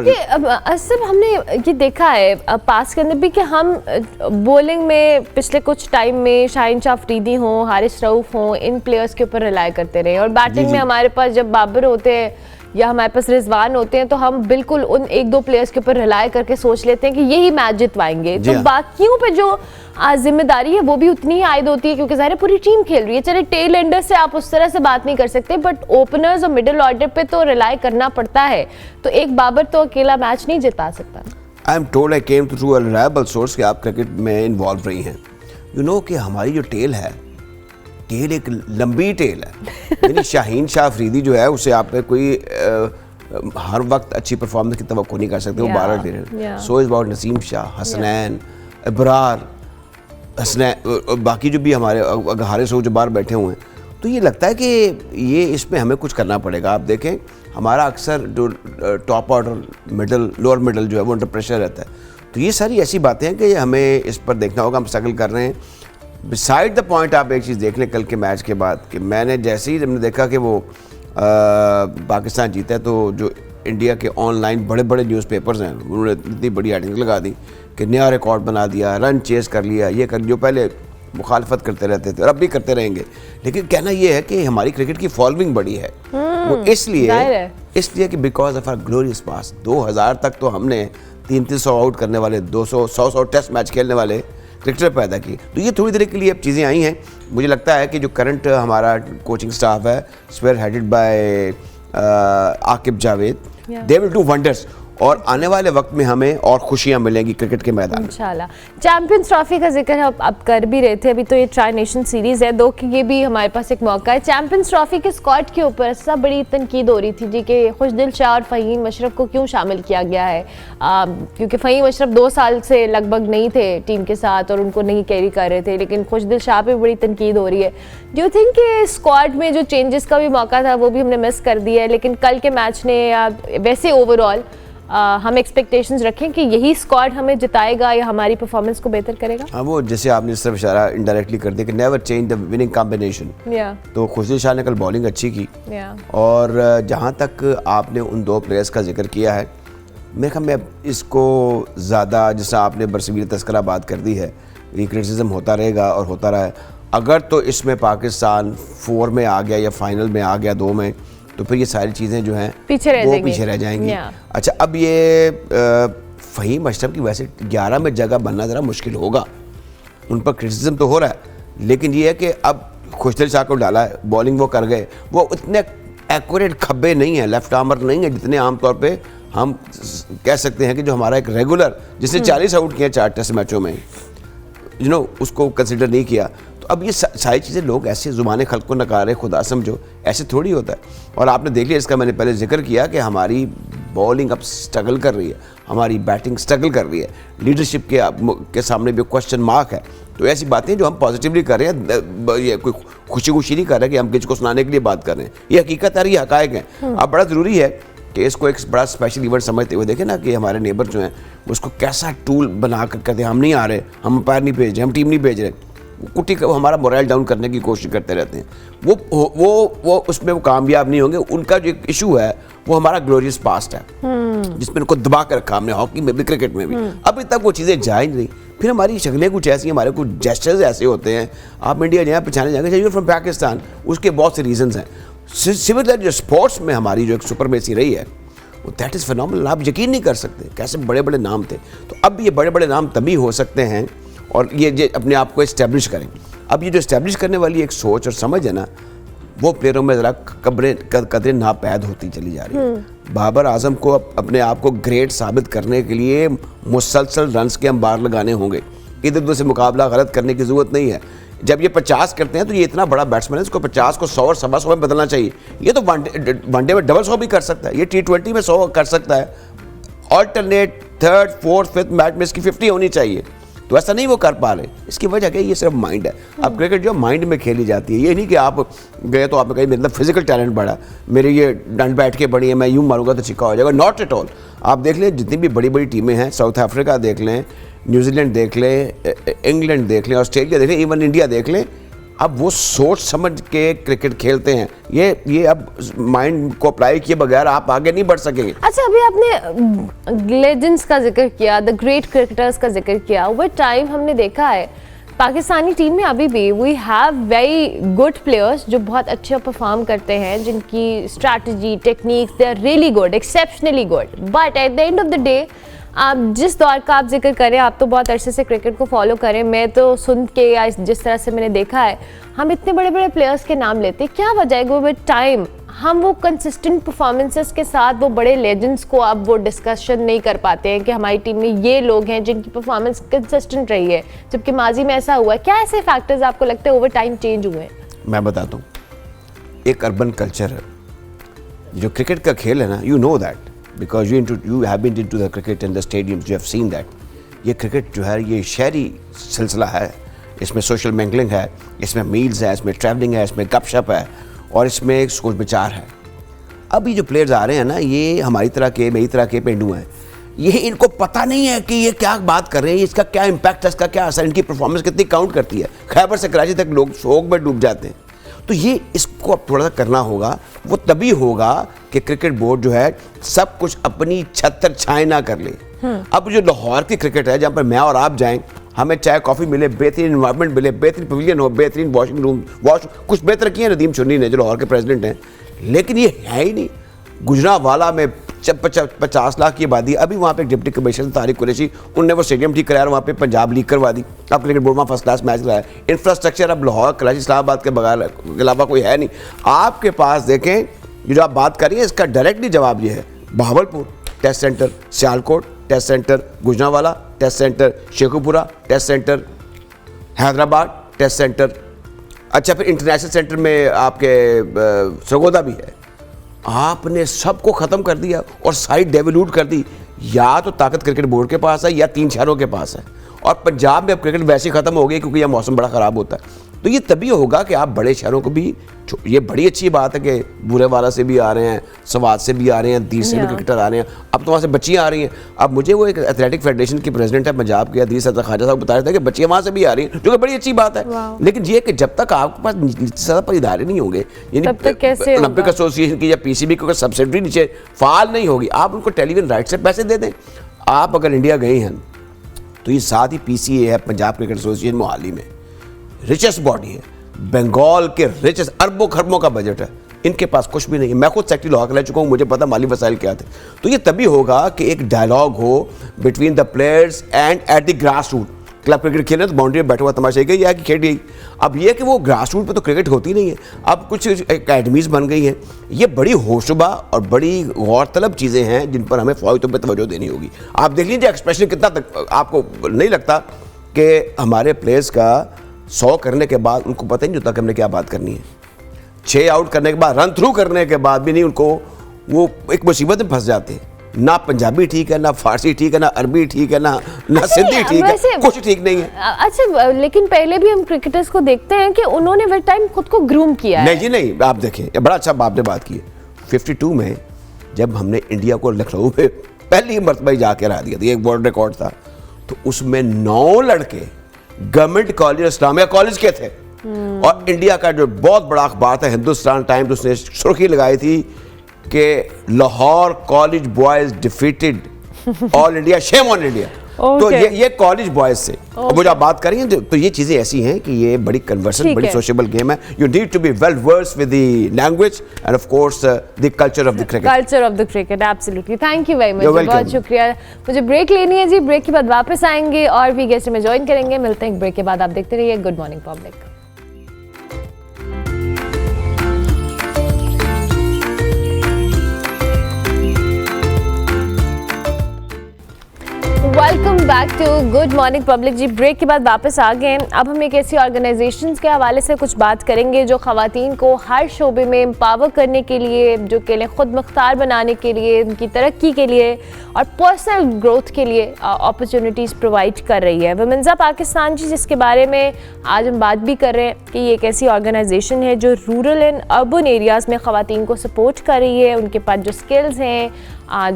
असब हमने ये देखा है पास के अंदर भी कि हम बॉलिंग में पिछले कुछ टाइम में शाहीन शाह अफरीदी हों, हारिस रऊफ हों, इन प्लेयर्स के ऊपर रिलाई करते रहे, और बैटिंग में हमारे पास जब बाबर होते हैं या हमारे पास रिजवान होते हैं तो हम बिल्कुल उन 1-2 प्लेयर्स के ऊपर रिलाई करके सोच लेते हैं कि यही मैच जितवाएंगे। तो बाकियों पे जो जिम्मेदारी है वो भी उतनी ही आयद होती है, क्योंकि ज़ाहिर पूरी टीम खेल रही है। चले टेल एंडर से आप उस तरह से बात नहीं कर सकते, बट ओपनर्स और मिडिल ऑर्डर पे तो रिलाई करना पड़ता है। तो एक बाबर तो अकेला मैच नहीं जिता सकता। I am told, I came through a reliable source कि आप क्रिकेट में इन्वॉल्व रही हैं। यू नो कि हमारी जो टेल है, टेल एक लंबी टेल है। यानी शाहीन शाह अफरीदी जो है उसे आप कोई हर वक्त अच्छी परफॉर्मेंस की तवक्को नहीं कर सकते, वो 12 टेल। So is about Naseem Shah, Hasnain, Ibrar, Hasnain, बाकी जो भी हमारे हारिस रऊफ जो बाहर बैठे हुए हैं। तो ये लगता है कि ये इसमें हमें कुछ करना पड़ेगा। आप देखें हमारा अक्सर जो top order, middle, lower middle जो है वो अंडर प्रेशर रहता है। तो ये सारी ऐसी बातें हैं कि हमें इस पर देखना होगा। हम स्ट्रगल कर रहे हैं। बिसाइड द पॉइंट आप एक चीज़ देख लें कल के मैच के बाद कि मैंने जैसे ही हमने देखा कि वो पाकिस्तान जीता है, तो जो इंडिया के ऑनलाइन बड़े बड़े न्यूज़पेपर्स हैं उन्होंने इतनी बड़ी हेडिंग लगा दी कि नया रिकॉर्ड बना दिया, रन चेस कर लिया, ये कर, जो पहले मुखालफत करते रहते थे और अब भी करते रहेंगे। लेकिन कहना ये है कि हमारी क्रिकेट की फॉलोइंग बड़ी है, वो इसलिए कि because of our glorious past. 2000 तक तो हमने 300 आउट करने वाले, 200, 100 टेस्ट मैच खेलने वाले क्रिकेटर पैदा किए। तो ये थोड़ी देर के लिए अब चीज़ें आई हैं। मुझे लगता है कि जो करंट हमारा कोचिंग स्टाफ है, spearheaded by Aaqib Javed, they will do wonders, और आने वाले वक्त में हमें और खुशियां मिलेंगी क्रिकेट के मैदान में इंशाल्लाह। चैंपियंस ट्रॉफी का जिक्र आप कर भी रहे थे, अभी तो ये ट्राई नेशन सीरीज है, दो कि ये भी हमारे पास एक मौका है। चैंपियंस ट्रॉफी के स्क्वाड के ऊपर सब बड़ी तनकीद हो रही थी जी कि खुशदिल शाह और फ़हीम अशरफ को क्यों शामिल किया गया है, क्योंकि फ़हीम अशरफ 2 साल से लगभग नहीं थे टीम के साथ और उनको नहीं कैरी कर रहे थे, लेकिन खुशदिल शाह पे बड़ी तनकीद हो रही है। डू यू थिंक कि स्क्वाड में जो चेंजेस का भी मौका था वो भी हमने मिस कर दिया है, लेकिन कल के मैच ने वैसे ओवरऑल हम एक्सपेक्टेशंस रखें कि यही स्क्वाड हमें जिताएगा या हमारी परफॉर्मेंस को बेहतर करेगा? हाँ, वो जैसे आपने इस तरफ इशारा इनडायरेक्टली कर दिया कि never change the winning combination. तो खुशदिल शाह ने कल बॉलिंग अच्छी की, और जहाँ तक आपने उन 2 प्लेयर्स का जिक्र किया है, मेरे ख्याल में इसको ज़्यादा, जैसा आपने बरसबीर तस्करा बात कर दी है, ये क्रिटिसिज्म होता रहेगा और होता रहा है। अगर तो इसमें पाकिस्तान 4 में आ गया या फाइनल में आ गया 2 में, तो फिर ये सारी चीज़ें जो हैं पीछे रह जाएंगी। अच्छा, अब ये फ़हीम अशरफ की वैसे 11 में जगह बनना ज़रा मुश्किल होगा, उन पर क्रिटिसिज्म तो हो रहा है, लेकिन ये है कि अब खुशदिल शाह को डाला है, बॉलिंग वो कर गए, वो इतने एक्यूरेट खब्बे नहीं है, लेफ्ट आर्मर नहीं है जितने आमतौर पे हम कह सकते हैं कि जो हमारा एक रेगुलर जिसने 40 आउट किया 4 टेस्ट मैचों में, उसको कंसिडर नहीं किया। तो अब ये सारी चीज़ें लोग ऐसे ज़ुबाने खल्क को नकारे, खुदा समझो, ऐसे थोड़ी होता है। और आपने देख लिया, इसका मैंने पहले जिक्र किया कि हमारी बॉलिंग अब स्ट्रगल कर रही है, हमारी बैटिंग स्ट्रगल कर रही है, लीडरशिप के सामने भी क्वेश्चन मार्क है। तो ऐसी बातें जो हम पॉजिटिवली कर रहे हैं, ये कोई खुशी नहीं कर रहे कि हम किसी को सुनाने के लिए बात कर रहे हैं, ये हकीकत है, ये हकायक हैं। अब बड़ा ज़रूरी है कि इसको एक बड़ा स्पेशल इवेंट समझते हुए देखें ना कि हमारे नेबर जो हैं उसको कैसा टूल बना कर कहते हैं हम नहीं आ रहे, हम अंपायर नहीं भेज रहे, हम टीम नहीं भेज रहे, कुटी का हमारा मोरल डाउन करने की कोशिश करते रहते हैं। वो उसमें वो कामयाब नहीं होंगे। उनका जो एक इशू है वो हमारा ग्लोरियस पास्ट है, जिसमें उनको दबा कर रखा हमने, हॉकी में भी, क्रिकेट में भी। अभी तक वो चीज़ें जाए नहीं। फिर हमारी शक्लें कुछ ऐसी, हमारे कुछ जेस्चर्स ऐसे होते हैं, आप इंडिया जहाँ पहचाने जाएंगे यू फ्रॉम पाकिस्तान, उसके बहुत से रीजंस हैं। सिमिलर जो स्पोर्ट्स में हमारी जो एक सुपरमेसी रही है, दैट इज़ फिनोमिनल। आप यकीन नहीं कर सकते कैसे बड़े बड़े नाम थे। तो अब ये बड़े बड़े नाम तभी हो सकते हैं और ये अपने आप को इस्टेब्लिश करें। अब ये जो इस्टेब्लिश करने वाली एक सोच और समझ है ना, वो प्लेयरों में ज़रा कदरें नापैद होती चली जा रही है। बाबर आजम को अपने आप को ग्रेट साबित करने के लिए मुसलसल रन्स के अंबार लगाने होंगे, इधर उधर से मुकाबला गलत करने की ज़रूरत नहीं है। जब ये 50 करते हैं तो ये इतना बड़ा बैट्समैन है, इसको 50 को 100 और 125 में बदलना चाहिए। ये तो वनडे में डबल 100 भी कर सकता है, ये T20 में 100 कर सकता है। Alternate third fourth fifth match में इसकी 50 होनी चाहिए, तो ऐसा नहीं वो कर पा रहे। इसकी वजह क्या है? ये सिर्फ माइंड है। अब क्रिकेट जो माइंड में खेली जाती है, ये नहीं कि आप गए तो आपने कहीं मतलब फिजिकल टैलेंट बढ़ा, मेरे ये डंड बैठ के बड़ी है, मैं यूँ मारूंगा तो छिक्का हो जाएगा। Not at all. आप देख लें जितनी भी बड़ी बड़ी टीमें हैं, साउथ अफ्रीका देख लें, न्यूजीलैंड देख लें, इंग्लैंड देख लें, ऑस्ट्रेलिया देख लें, इवन इंडिया देख लें, अब वो सोच समझ के क्रिकेट खेलते हैं। ये अब माइंड को अप्लाई किए बगैर आप आगे नहीं बढ़ सकेंगे। अच्छा, अभी आपने लेजेंड्स का जिक्र किया, द ग्रेट क्रिकेटर्स का जिक्र किया। ओवर टाइम हमने देखा है पाकिस्तानी टीम में अभी भी we have very good players जो बहुत अच्छे परफॉर्म करते हैं, जिनकी strategy techniques they are really good, exceptionally good. But at the end of the day आप जिस दौर का आप जिक्र करें, आप तो बहुत अरसे से क्रिकेट को फॉलो करें, मैं तो सुन के या जिस तरह से मैंने देखा है, हम इतने बड़े बड़े प्लेयर्स के नाम लेते हैं, क्या वजह है? विद टाइम हम वो कंसिस्टेंट परफॉर्मेंसेस के साथ वो बड़े लेजेंड्स को अब वो डिस्कशन नहीं कर पाते हैं कि हमारी टीम में ये लोग हैं जिनकी परफॉर्मेंस कंसिस्टेंट रही है, जबकि माजी में ऐसा हुआ है। क्या ऐसे फैक्टर्स आपको लगता है ओवर टाइम चेंज हुए हैं? मैं बताता हूँ, एक अर्बन कल्चर है जो क्रिकेट का खेल है ना, you know that because you have been into the cricket and the stadiums, you have seen that। ये क्रिकेट जो है ये शहरी सिलसिला है, इसमें सोशल मैंगलिंग है, इसमें मील्स है, इसमें ट्रैवलिंग है, इसमें गपशप है और इसमें एक सोच विचार है। अब ये जो प्लेयर्स आ रहे हैं ना, ये हमारी तरह के मेरी तरह के पेंडू हैं, ये इनको पता नहीं है कि ये क्या बात कर रहे हैं, इसका क्या इम्पैक्ट है, इसका क्या असर, इनकी परफॉर्मेंस कितनी काउंट करती है। खैबर से कराची तक लोग शौक में डूब जाते हैं। तो ये इसको अब थोड़ा सा करना होगा। वो तभी होगा कि क्रिकेट बोर्ड जो है सब कुछ अपनी छतर छाए ना कर ले। अब जो लाहौर की क्रिकेट है, जहाँ पर मैं और आप जाएं, हमें चाय कॉफ़ी मिले, बेहतरीन इन्वायरमेंट मिले, बेहतरीन पवेलियन हो, बेहतरीन वॉशिंग रूम, कुछ बेहतर किए नदीम चुन्नी ने जो लाहौर के प्रेसिडेंट हैं, लेकिन ये है ही नहीं। गुजरावाला में 50 लाख की आबादी, अभी वहाँ पे एक डिप्टी कमिश्नर तारिक कुरैशी, उनने वो स्टेडियम ठीक कराया, वहाँ पे पंजाब लीग करवा दी। अब क्रिकेट बोर्ड में फर्स्ट क्लास मैच कराया। इंफ्रास्ट्रक्चर अब लाहौर कराची इस्लामाबाद के बगैर के अलावा कोई है नहीं। आपके पास देखें, ये जो आप बात कर रही हैं, इसका डायरेक्टली जवाब ये है, Bahawalpur test centre, Sialkot test centre, Gujranwala test centre, Sheikhupura test centre, Hyderabad test centre. अच्छा, फिर इंटरनेशनल सेंटर में आपके सरगोदा भी है। आपने सबको ख़त्म कर दिया और साइड डेवलूट कर दी। या तो ताकत क्रिकेट बोर्ड के पास है या 3 शहरों के पास है। और पंजाब में अब क्रिकेट वैसे ही ख़त्म हो गई क्योंकि यह मौसम बड़ा ख़राब होता है। तो ये तभी होगा कि आप बड़े शहरों को भी, ये बड़ी अच्छी बात है कि बुरेवाला से भी आ रहे हैं, सवात से भी आ रहे हैं, दीर से भी क्रिकेटर आ रहे हैं, अब तो वहाँ से बच्चियाँ आ रही हैं। अब मुझे वो एक एथलेटिक फेडरेशन की प्रेसिडेंट है पंजाब के अदील सदर ख्वाजा साहब बता रहे थे कि बच्चियाँ वहाँ से भी आ रही हैं, जो कि बड़ी अच्छी बात है। लेकिन ये कि जब तक आपके पास नीचे सतह पर इदारे नहीं होंगे, यानी ओलंपिक एसोसिएशन की या PCB की सब्सिडरी नीचे फाल नहीं होगी, आप उनको टेलीविजन राइट से पैसे दे दें। आप अगर इंडिया गए हैं तो ये साथ ही PCA है, पंजाब क्रिकेट एसोसिएशन मोहाली में, रिचेस्ट बॉडी है, बंगाल के रिचेस्ट, अरबों खरबों का बजट है, इनके पास कुछ भी नहीं है। मैं खुद सेक्रेटरी लाहौर रह चुका हूँ, मुझे पता माली वसाइल क्या थे। तो ये तभी होगा कि एक डायलॉग हो between the players and at the grass root. Club cricket खेलने तो बाउंड्री में बैठा हुआ तमाशा गई या कि खेल गई। अब ये कि वो ग्रास रूट पर तो क्रिकेट होती नहीं है, अब कुछ एकेडमीज़ बन गई हैं। ये बड़ी होशरुबा और बड़ी गौरतलब चीज़ें हैं जिन पर हमें फ़ौरी तौर पर तवज्जो देनी होगी। आप देख लीजिए एक्सप्रेशन कितना तक आपको नहीं लगता कि हमारे प्लेयर्स का 100 करने के बाद उनको पता ही नहीं होता कि हमने क्या बात करनी है। 6 आउट करने के बाद, रन थ्रू करने के बाद भी नहीं, उनको वो एक मुसीबत में फंस जाते हैं। ना पंजाबी ठीक है, ना फारसी ठीक है, ना अरबी ठीक है, ना सिंधी ठीक है, कुछ ठीक नहीं है। अच्छा, लेकिन पहले भी हम क्रिकेटर्स को देखते हैं कि उन्होंने विद टाइम खुद को ग्रूम किया है। नहीं जी नहीं, आप देखें, बड़ा अच्छा आपने बात की है। 52 में जब हमने इंडिया को लखनऊ में पहली मरतबा जाके हरा दिया था, एक वर्ल्ड रिकॉर्ड था, तो उसमें 9 लड़के गवर्नमेंट कॉलेज इस्लामिया कॉलेज के थे। और इंडिया का जो बहुत बड़ा अखबार था हिंदुस्तान टाइम्स, उसने सुर्खी लगाई थी कि Lahore college boys defeated all India, shame on India. तो ये कॉलेज बॉयज से अब मुझे आप बात करेंगे तो ये चीजें ऐसी हैं कि ये बड़ी कन्वर्सेंट, बड़ी सोशेबल गेम है. You need to be well versed with the language and of course the culture of the cricket. Culture of the cricket, absolutely. Thank you very much, बहुत शुक्रिया. मुझे ब्रेक लेनी है जी, ब्रेक के बाद वापस आएंगे और भी गेस्ट में ज्वाइन करेंगे. मिलते हैं ब्रेक के बाद. आप देखते रहिए good morning public. Welcome back to good morning public. जी ब्रेक के बाद वापस आ गए हैं. अब हम एक ऐसी ऑर्गेनाइजेशंस के हवाले से कुछ बात करेंगे जो ख़वातीन को हर शोबे में एम्पावर करने के लिए, जो के लिए ख़ुद मुख्तार बनाने के लिए, उनकी तरक्की के लिए और पर्सनल ग्रोथ के लिए अपॉर्चुनिटीज़ प्रोवाइड कर रही है. वुमेन्स पाकिस्तान जी, जिसके बारे में आज हम बात भी कर रहे हैं कि ये एक ऐसी ऑर्गेनाइजेशन है जो रूरल एंड अर्बन एरियाज़ में ख़वातीन को सपोर्ट कर रही है. उनके पास जो स्किल्स हैं,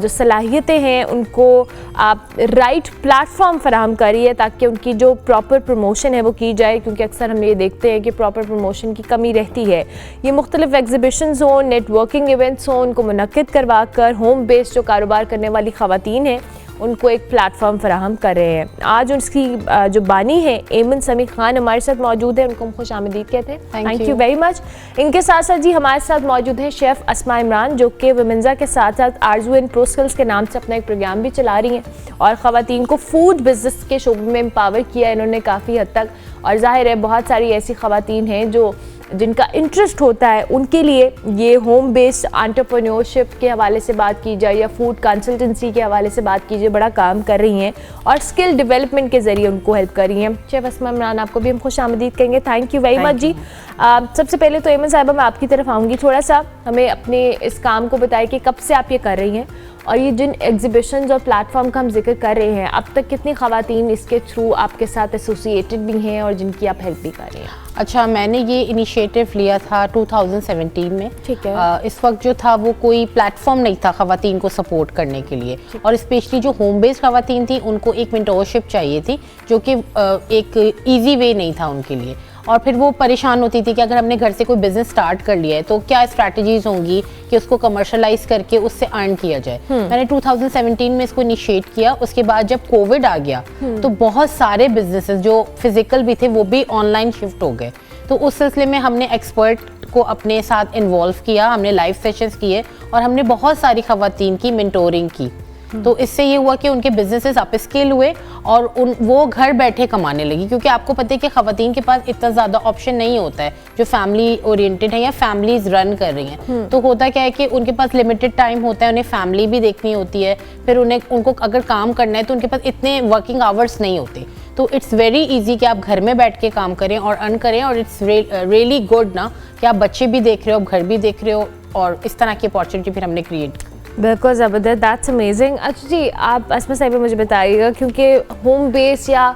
जो सलाहियतें हैं, उनको आप राइट प्लेटफॉर्म फराहम करिए ताकि उनकी जो प्रॉपर प्रमोशन है वो की जाए, क्योंकि अक्सर हम ये देखते हैं कि प्रॉपर प्रमोशन की कमी रहती है. ये मुख्तलिफ एग्जिबिशंस हों, नेटवर्किंग इवेंट्स हों, उनको मुनक्किद करवा कर होम बेस्ड जो कारोबार करने वाली ख़वातीन हैं उनको एक प्लेटफॉर्म फराहम कर रहे हैं. आज उसकी जो बानी है एमन समी खान हमारे साथ मौजूद है. उनको हम खुश आमदीद कहते हैं. Thank you very much. इनके साथ साथ जी हमारे साथ मौजूद है शेफ़ अस्मा इमरान, जो कि वुमेन्जा के साथ साथ आरजू एंड प्रो स्किल्स के नाम से अपना एक प्रोग्राम भी चला रही हैं और ख़वातीन को फूड बिजनेस के शोबे में एम्पावर किया इन्होंने काफ़ी हद तक. और जाहिर है बहुत सारी ऐसी ख़वातीन हैं जिनका इंटरेस्ट होता है, उनके लिए ये होम बेस्ड एंटरप्रेन्योरशिप के हवाले से बात की जाए या फूड कंसल्टेंसी के हवाले से बात कीजिए, बड़ा काम कर रही हैं और स्किल डेवलपमेंट के ज़रिए उनको हेल्प कर रही हैं. शेफ़ अस्मा इमरान, आपको भी हम खुश आमदीद कहेंगे. थैंक यू वेरी मच जी. सबसे पहले तो एमन साहिबा मैं आपकी तरफ आऊँगी. थोड़ा सा हमें अपने इस काम को बताइए कि कब से आप ये कर रही हैं और ये जिन एग्जिबिशंस और प्लेटफॉर्म का हम जिक्र कर रहे हैं, अब तक कितनी ख़वातीन इसके थ्रू आपके साथ एसोसिएटेड भी हैं और जिनकी आप हेल्प भी कर रहे हैं? अच्छा, मैंने ये इनिशिएटिव लिया था 2017 में. ठीक है. इस वक्त जो था वो कोई प्लेटफॉर्म नहीं था ख़वातीन को सपोर्ट करने के लिए, और स्पेशली जो होम बेस्ड ख़वातीन थी उनको एक मेंटरशिप चाहिए थी जो कि एक ईजी वे नहीं था उनके लिए. और फिर वो परेशान होती थी कि अगर हमने घर से कोई बिजनेस स्टार्ट कर लिया है तो क्या स्ट्रैटेजीज होंगी कि उसको कमर्शलाइज करके उससे अर्न किया जाए. मैंने 2017 में इसको इनिशिएट किया. उसके बाद जब कोविड आ गया तो बहुत सारे बिजनेसेस जो फिजिकल भी थे वो भी ऑनलाइन शिफ्ट हो गए. तो उस सिलसिले में हमने एक्सपर्ट को अपने साथ इन्वॉल्व किया, हमने लाइव सेशंस किए और हमने बहुत सारी ख़वातीन की मेंटोरिंग की. तो इससे ये हुआ कि उनके बिजनेसेस अप स्केल हुए और वो घर बैठे कमाने लगी, क्योंकि आपको पता है कि ख़वातीन के पास इतना ज़्यादा ऑप्शन नहीं होता है जो फैमिली ओरिएंटेड है या फैमिलीज रन कर रही हैं. तो होता क्या है कि उनके पास लिमिटेड टाइम होता है, उन्हें फैमिली भी देखनी होती है, फिर उनको अगर काम करना है तो उनके पास इतने वर्किंग आवर्स नहीं होते. तो इट्स वेरी इजी कि आप घर में बैठ के काम करें और अर्न करें. और इट्स रियली गुड ना कि आप बच्चे भी देख रहे हो, आप घर भी देख रहे हो, और इस तरह की अपॉर्चुनिटी फिर हमने क्रिएट. बिल्कुल ज़बरदस्त, दैट्स अमेजिंग. अच्छा जी, आप अस्मा साहिबा मुझे बताइएगा, क्योंकि होम बेस या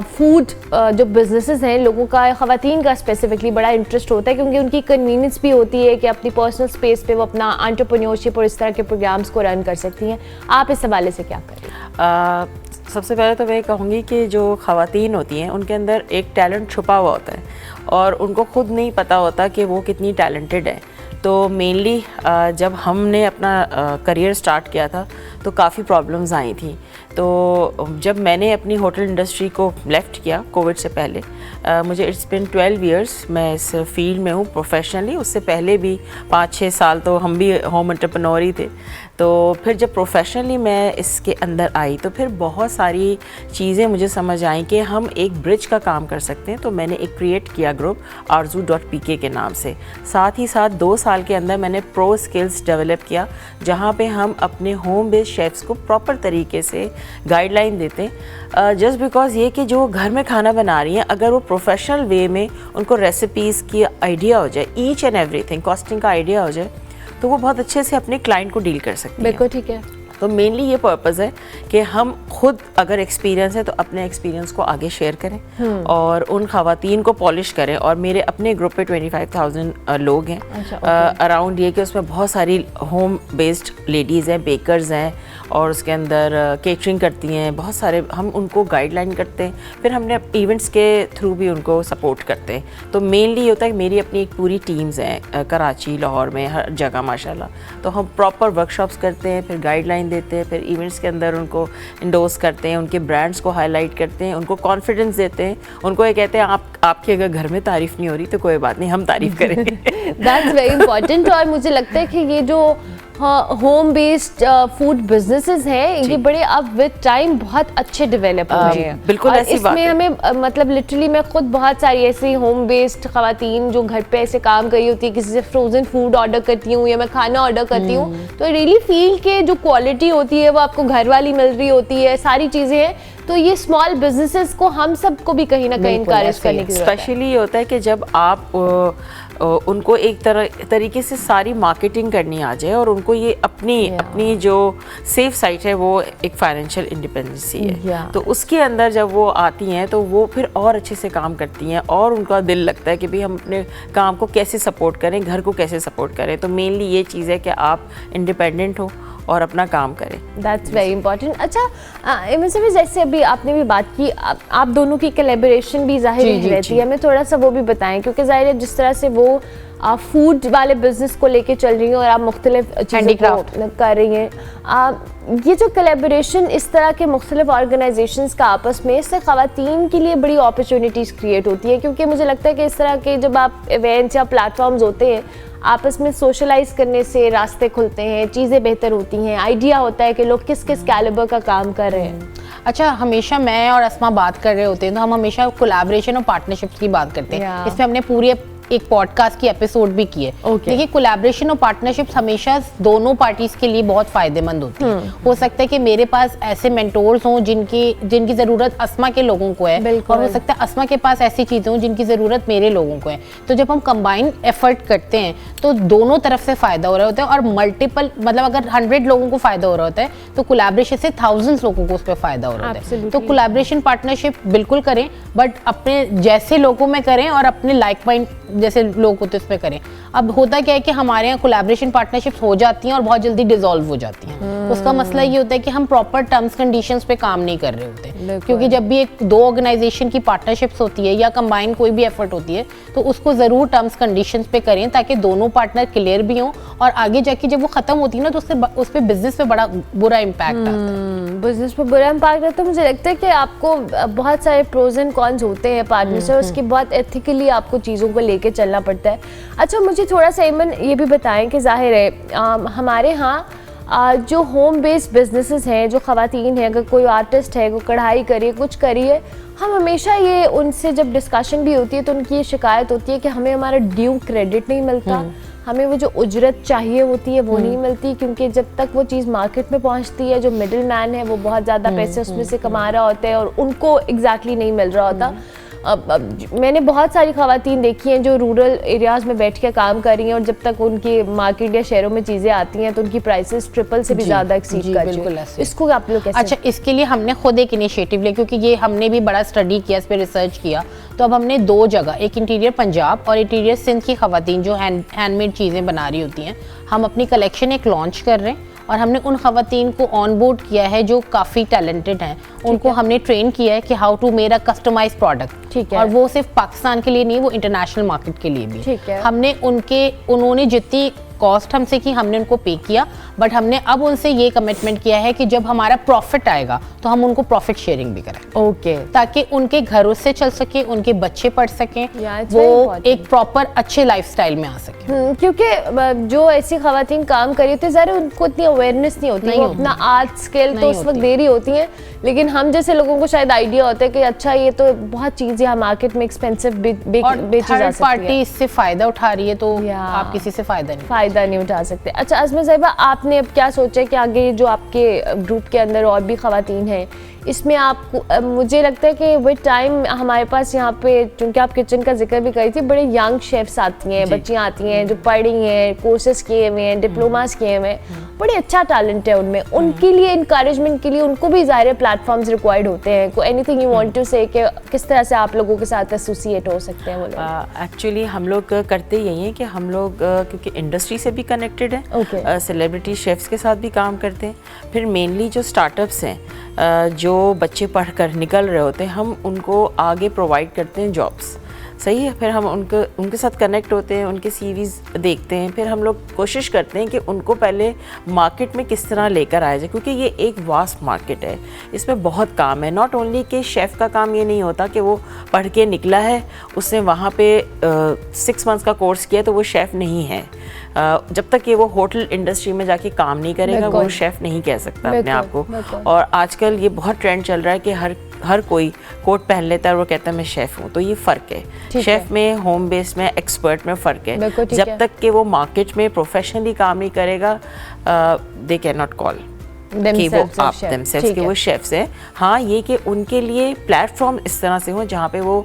फूड जो बिजनेसेस हैं लोगों का, ख़वातीन का स्पेसिफिकली बड़ा इंटरेस्ट होता है क्योंकि उनकी कन्वीनियंस भी होती है कि अपनी पर्सनल स्पेस पे वो अपना एंटरप्रेन्योरशिप और इस तरह के प्रोग्राम्स को रन कर सकती हैं. आप इस हवाले से क्या करें? सबसे पहले तो मैं कहूँगी कि जो ख़वातीन होती हैं उनके अंदर एक टैलेंट छुपा हुआ होता है और उनको खुद नहीं पता होता कि वो कितनी टैलेंटेड है. तो मेनली जब हमने अपना करियर स्टार्ट किया था तो काफ़ी प्रॉब्लम्स आई थी. तो जब मैंने अपनी होटल इंडस्ट्री को लेफ़्ट किया कोविड से पहले, मुझे इट्स बिन 12 इयर्स मैं इस फील्ड में हूँ प्रोफेशनली. उससे पहले भी 5-6 साल तो हम भी होम एंटरप्रेन्योर ही थे. तो फिर जब प्रोफेशनली मैं इसके अंदर आई तो फिर बहुत सारी चीज़ें मुझे समझ आई कि हम एक ब्रिज का काम कर सकते हैं. तो मैंने एक क्रिएट किया ग्रुप arzu.pk के नाम से. साथ ही साथ 2 साल के अंदर मैंने प्रो स्किल्स डेवलप किया जहाँ पे हम अपने होम बेस्ड शेफ्स को प्रॉपर तरीके से गाइडलाइन देते हैं. जस्ट बिकॉज ये कि जो घर में खाना बना रही हैं, अगर वो प्रोफेशनल वे में उनको रेसिपीज़ की आइडिया हो जाए, ईच एंड एवरीथिंग कॉस्टिंग का आइडिया हो जाए, तो वो बहुत अच्छे से अपने क्लाइंट को डील कर सकती हैं. बिल्कुल ठीक है. तो मेनली ये पर्पज़ है कि हम खुद अगर एक्सपीरियंस है तो अपने एक्सपीरियंस को आगे शेयर करें और उन ख़वातीन को पॉलिश करें. और मेरे अपने ग्रुप पे 25,000 लोग हैं अराउंड ये कि उसमें बहुत सारी होम बेस्ड लेडीज़ हैं, बेकर्स हैं और उसके अंदर केटरिंग करती हैं. बहुत सारे हम उनको गाइडलाइन करते हैं, फिर हमने इवेंट्स के थ्रू भी उनको सपोर्ट करते हैं. तो मेनली ये होता है कि मेरी अपनी एक पूरी टीम्स हैं कराची, लाहौर में, हर जगह माशाल्लाह. तो हम प्रॉपर वर्कशॉप्स करते हैं, फिर गाइडलाइन देते हैं, फिर इवेंट्स के अंदर उनको इंडोर्स करते हैं, उनके ब्रांड्स को हाईलाइट करते हैं, उनको कॉन्फिडेंस देते हैं, उनको ये कहते हैं आपकी अगर घर में तारीफ़ नहीं हो रही तो कोई बात नहीं, हम तारीफ़ करेंगे। That's very important. और मुझे लगता है कि ये जो होम बेस्ड फूड बिजनेसेस हैं ये बड़े अब विद टाइम बहुत अच्छे डेवलप हुए हैं। बिल्कुल ऐसी बात है। इसमें हमें मतलब लिटरली मैं खुद बहुत सारी ऐसी होम बेस्ड खवातीन जो घर पे ऐसे काम कर रही होती है, किसी से फ्रोजन फूड ऑर्डर करती हूँ या मैं खाना ऑर्डर करती हूँ, तो रियली फील के जो क्वालिटी होती है वो आपको घर वाली मिल रही होती है, सारी चीज़ें हैं। तो ये स्मॉल बिजनेसेस को हम सबको भी कहीं ना कहीं इनकरेज करने की जरूरत है। स्पेशली ये होता है कि जब आप उनको एक तरीके से सारी मार्केटिंग करनी आ जाए और उनको ये अपनी जो सेफ साइट है वो एक फाइनेंशियल इंडिपेंडेंसी है, तो उसके अंदर जब वो आती हैं तो वो फिर और अच्छे से काम करती हैं और उनका दिल लगता है कि भाई हम अपने काम को कैसे सपोर्ट करें, घर को कैसे सपोर्ट करें। तो मेनली ये चीज़ है कि आप इंडिपेंडेंट हो और अपना काम करें। That's very important. अच्छा इमरान साहब, जैसे अभी आपने भी बात की, आप दोनों की कोलैबोरेशन भी जाहिर रहती है, हमें थोड़ा सा वो भी बताएं, क्योंकि जाहिर है जिस तरह से वो फूड वाले बिजनेस को लेके चल रही हैं और आप मुख्तलिफ चीज़ों को कर रही हैं, ये जो कोलैबोरेशन इस तरह के मुख्तलिफ ऑर्गेनाइजेशंस का आपस में, इससे ख़वातीन के लिए बड़ी अपॉर्चुनिटीज़ क्रिएट होती है, क्योंकि मुझे लगता है कि इस तरह के जब आप इवेंट्स या प्लेटफॉर्म्स होते हैं, आपस में सोशलाइज करने से रास्ते खुलते हैं, चीज़ें बेहतर होती हैं, आइडिया होता है कि लोग किस किस कैलिबर का काम कर रहे हैं। अच्छा, हमेशा मैं और अस्मा बात कर रहे होते हैं तो हम हमेशा कोलैबोरेशन और पार्टनरशिप्स की बात करते हैं। इसमें हमने पूरी एक पॉडकास्ट की एपिसोड भी की है। देखिए, कोलैबोरेशन और पार्टनरशिप्स हमेशा दोनों पार्टीज के लिए बहुत फायदेमंद होती है। हो सकता है कि मेरे पास ऐसे मेंटोर्स हों जिनकी ज़रूरत अस्मा के लोगों को है, और हो सकता है अस्मा के पास ऐसी चीज़ें हों जिनकी ज़रूरत मेरे लोगों को है। तो जब हम कंबाइन एफर्ट करते हैं तो दोनों तरफ से फ़ायदा हो रहा होता है, और मल्टीपल मतलब अगर 100 लोगों को फ़ायदा हो रहा होता है तो कोलैबोरेशन से थाउजेंड्स लोगों को उस पर फ़ायदा हो रहा होता है। तो कोलैबोरेशन पार्टनरशिप बिल्कुल करें, बट अपने जैसे लोगों में करें और अपने लाइक माइंड जैसे लोग होते हैं उसमें करें। अब होता क्या है कि हमारे यहाँ कोलैबोरेशन पार्टनरशिप्स हो जाती हैं और बहुत जल्दी डिसॉल्व हो जाती हैं। उसका मसला ये होता है कि हम प्रॉपर टर्म्स कंडीशंस पे काम नहीं कर रहे होते, क्योंकि जब भी एक दो ऑर्गेनाइजेशन की पार्टनरशिप्स होती है या कंबाइन कोई भी एफर्ट होती है तो उसको ज़रूर टर्म्स कंडीशंस पे करें, ताकि दोनों पार्टनर क्लियर भी हों, और आगे जाके जब वो ख़त्म होती है ना तो उस पर बिजनेस पे बड़ा बुरा इम्पैक्ट आता है। बिजनेस पर बुरा इम्पैक्ट आता है। मुझे लगता है कि आपको बहुत सारे प्रोज एंड कॉन्स होते हैं पार्टनर से, और उसकी बहुत एथिकली आपको चीज़ों को लेके चलना पड़ता है। अच्छा, मुझे थोड़ा सा ईमन ये भी बताएं कि जाहिर है हमारे यहाँ जो होम बेस्ड बिजनेसेस हैं, जो ख़वातीन हैं, अगर कोई आर्टिस्ट है, कोई कढ़ाई करिए, कुछ करिए, हम हमेशा ये उनसे जब डिस्कशन भी होती है तो उनकी ये शिकायत होती है कि हमें हमारा ड्यू क्रेडिट नहीं मिलता, हमें वो जो उजरत चाहिए होती है वो नहीं मिलती, क्योंकि जब तक वो चीज़ मार्केट में पहुंचती है, जो मिडिल मैन है वो बहुत ज़्यादा पैसे उसमें से कमा रहा होता है और उनको एग्जैक्टली नहीं मिल रहा होता। मैंने बहुत सारी ख़वातीन देखी हैं जो रूरल एरियाज़ में बैठ के काम कर रही हैं, और जब तक उनकी मार्केट या शहरों में चीज़ें आती हैं तो उनकी प्राइसेस ट्रिपल से भी ज़्यादा एक्सीड कर रही हैं। इसको आप लोग कैसे? अच्छा, इसके लिए हमने खुद एक इनिशिएटिव लिया, क्योंकि ये हमने भी बड़ा स्टडी किया, इस पर रिसर्च किया। तो अब हमने 2 जगह, एक इंटीरियर पंजाब और इंटीरियर सिंध की ख़वातीन जो हैंडमेड चीज़ें बना रही होती हैं, हम अपनी कलेक्शन एक लॉन्च कर रहे हैं, और हमने उन ख़वातीन को ऑन बोर्ड किया है जो काफ़ी टैलेंटेड हैं। उनको हमने ट्रेन किया है कि how to made a customised product. ठीक है। और वो सिर्फ पाकिस्तान के लिए नहीं, वो इंटरनेशनल मार्केट के लिए भी। ठीक है। हमने उन्होंने जितनी कॉस्ट हमसे की हमने उनको पे किया, बट हमने अब उनसे ये कमिटमेंट किया है कि जब हमारा प्रॉफिट आएगा तो हम उनको प्रॉफिट शेयरिंग भी करें। ओके। ताकि उनके घरों से चल सके, उनके बच्चे पढ़ सकें, वो एक प्रॉपर अच्छे लाइफस्टाइल में आ सके। क्योंकि जो ऐसी ख़वातीन काम कर रही होती है, ज़रा उनको इतनी अवेयरनेस नहीं होती, वो अपना आर्ट स्किल तो उस वक्त दे रही होती हैं, लेकिन हम जैसे लोगों को शायद आइडिया होता है कि अच्छा ये तो बहुत चीज़ें मार्केट में एक्सपेंसिव बेची जा सकती है, पार्टी इससे फ़ायदा उठा रही है, तो आप किसी से फ़ायदा नहीं उठा सकते। अच्छा अज़मा साहिबा, आपने अब क्या सोचा है कि आगे जो आपके ग्रुप के अंदर और भी ख़वातीन हैं, इसमें आप मुझे लगता है कि विद टाइम हमारे पास यहाँ पे, क्योंकि आप किचन का जिक्र भी करी थी, बड़े यंग शेफ्स आती हैं, बच्चियाँ आती हैं जो पढ़ रही हैं, कोर्सेज किए हुए हैं, डिप्लोमास किए हुए हैं, बड़े अच्छा टैलेंट है उनमें। उनके लिए इंकरेजमेंट के लिए उनको भी ज़ाहिर प्लेटफॉर्म्स रिक्वायर्ड होते हैं। को एनीथिंग यू वांट टू से कि किस तरह से आप लोगों के साथ एसोसिएट हो सकते हैं वो लोग? एक्चुअली हम लोग करते यही हैं कि हम लोग क्योंकि इंडस्ट्री से भी कनेक्टेड हैं, सेलिब्रिटी शेफ्स के साथ भी काम करते हैं, फिर मेनली जो स्टार्टअप्स हैं, जो बच्चे पढ़कर निकल रहे होते हैं, हम उनको आगे प्रोवाइड करते हैं जॉब्स। सही है। फिर हम उनके साथ कनेक्ट होते हैं, उनके सीवीज़ देखते हैं, फिर हम लोग कोशिश करते हैं कि उनको पहले मार्केट में किस तरह लेकर आया जाए, क्योंकि ये एक वास्ट मार्केट है, इसमें बहुत काम है। नॉट ओनली कि शेफ़ का काम ये नहीं होता कि वो पढ़ के निकला है, उसने वहाँ पे 6 मंथ्स का कोर्स किया तो वो शेफ़ नहीं है। जब तक कि वो होटल इंडस्ट्री में जाके काम नहीं करेगा वो शेफ़ नहीं कह सकता अपने आप को। और आजकल ये बहुत ट्रेंड चल रहा है कि हर कोई कोट पहन लेता है और वो कहता है मैं शेफ़ हूँ। तो ये फ़र्क है, शेफ़ में, होम बेस में, एक्सपर्ट में फ़र्क है। जब तक कि वो मार्केट में प्रोफेशनली काम नहीं करेगा दे कैन नॉट कॉल कि वो आप themselves के वो शेफ्स हैं। हाँ, ये कि उनके लिए प्लेटफॉर्म इस तरह से हो जहाँ पे वो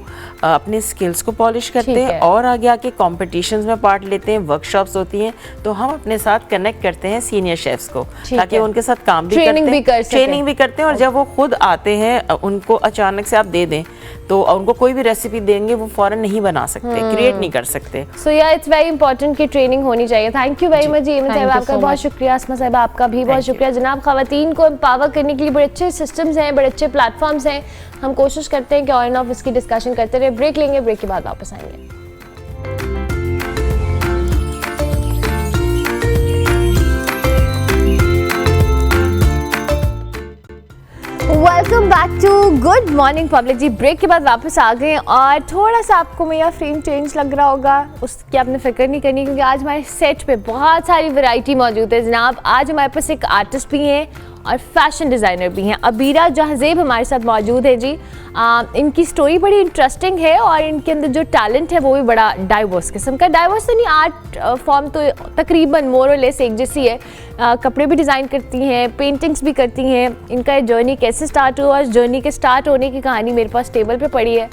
अपने स्किल्स को पॉलिश करते हैं और आगे आके कॉम्पिटिशन्स में पार्ट लेते हैं, वर्कशॉप्स होती हैं, तो हम अपने साथ कनेक्ट करते हैं सीनियर शेफ्स को ताकि उनके साथ काम भी ट्रेनिंग भी करते हैं और जब वो खुद आते हैं उनको अचानक से आप दे दें तो उनको कोई भी रेसिपी देंगे वो फौरन नहीं बना सकते, क्रिएट नहीं कर सकते। सो या इट्स वेरी इंपॉर्टेंट कि ट्रेनिंग होनी चाहिए। थैंक यू वेरी मच एमन साहिबा, आपका बहुत शुक्रिया। अस्मा साहिबा आपका भी बहुत शुक्रिया। जनाब, ख़वातीन को एम्पावर करने के लिए बड़े अच्छे सिस्टम्स हैं, बड़े अच्छे प्लेटफॉर्म्स हैं। हम कोशिश करते हैं कि ऑन ऑफ इसकी डिस्कशन करते रहे। ब्रेक लेंगे, ब्रेक के बाद वापस आएंगे। Welcome back to good morning public जी। ब्रेक के बाद वापस आ गए और थोड़ा सा आपको मेरा फ्रेम चेंज लग रहा होगा, उसकी आपने फिक्र नहीं करनी क्योंकि आज हमारे सेट पे बहुत सारी वैरायटी मौजूद है जनाब। आज हमारे पास एक आर्टिस्ट भी हैं और फैशन डिज़ाइनर भी हैं। अबीरा जहाज़ेब हमारे साथ मौजूद है जी। इनकी स्टोरी बड़ी इंटरेस्टिंग है और इनके अंदर जो टैलेंट है वो भी बड़ा डाइवर्स किस्म का। डाइवर्स तो नहीं, आर्ट फॉर्म तो तकरीबन मोर और लेस एक जैसी है। कपड़े भी डिज़ाइन करती हैं, पेंटिंग्स भी करती हैं। इनका जर्नी कैसे स्टार्ट हुआ, जर्नी के स्टार्ट होने की कहानी मेरे पास टेबल पे पड़ी है।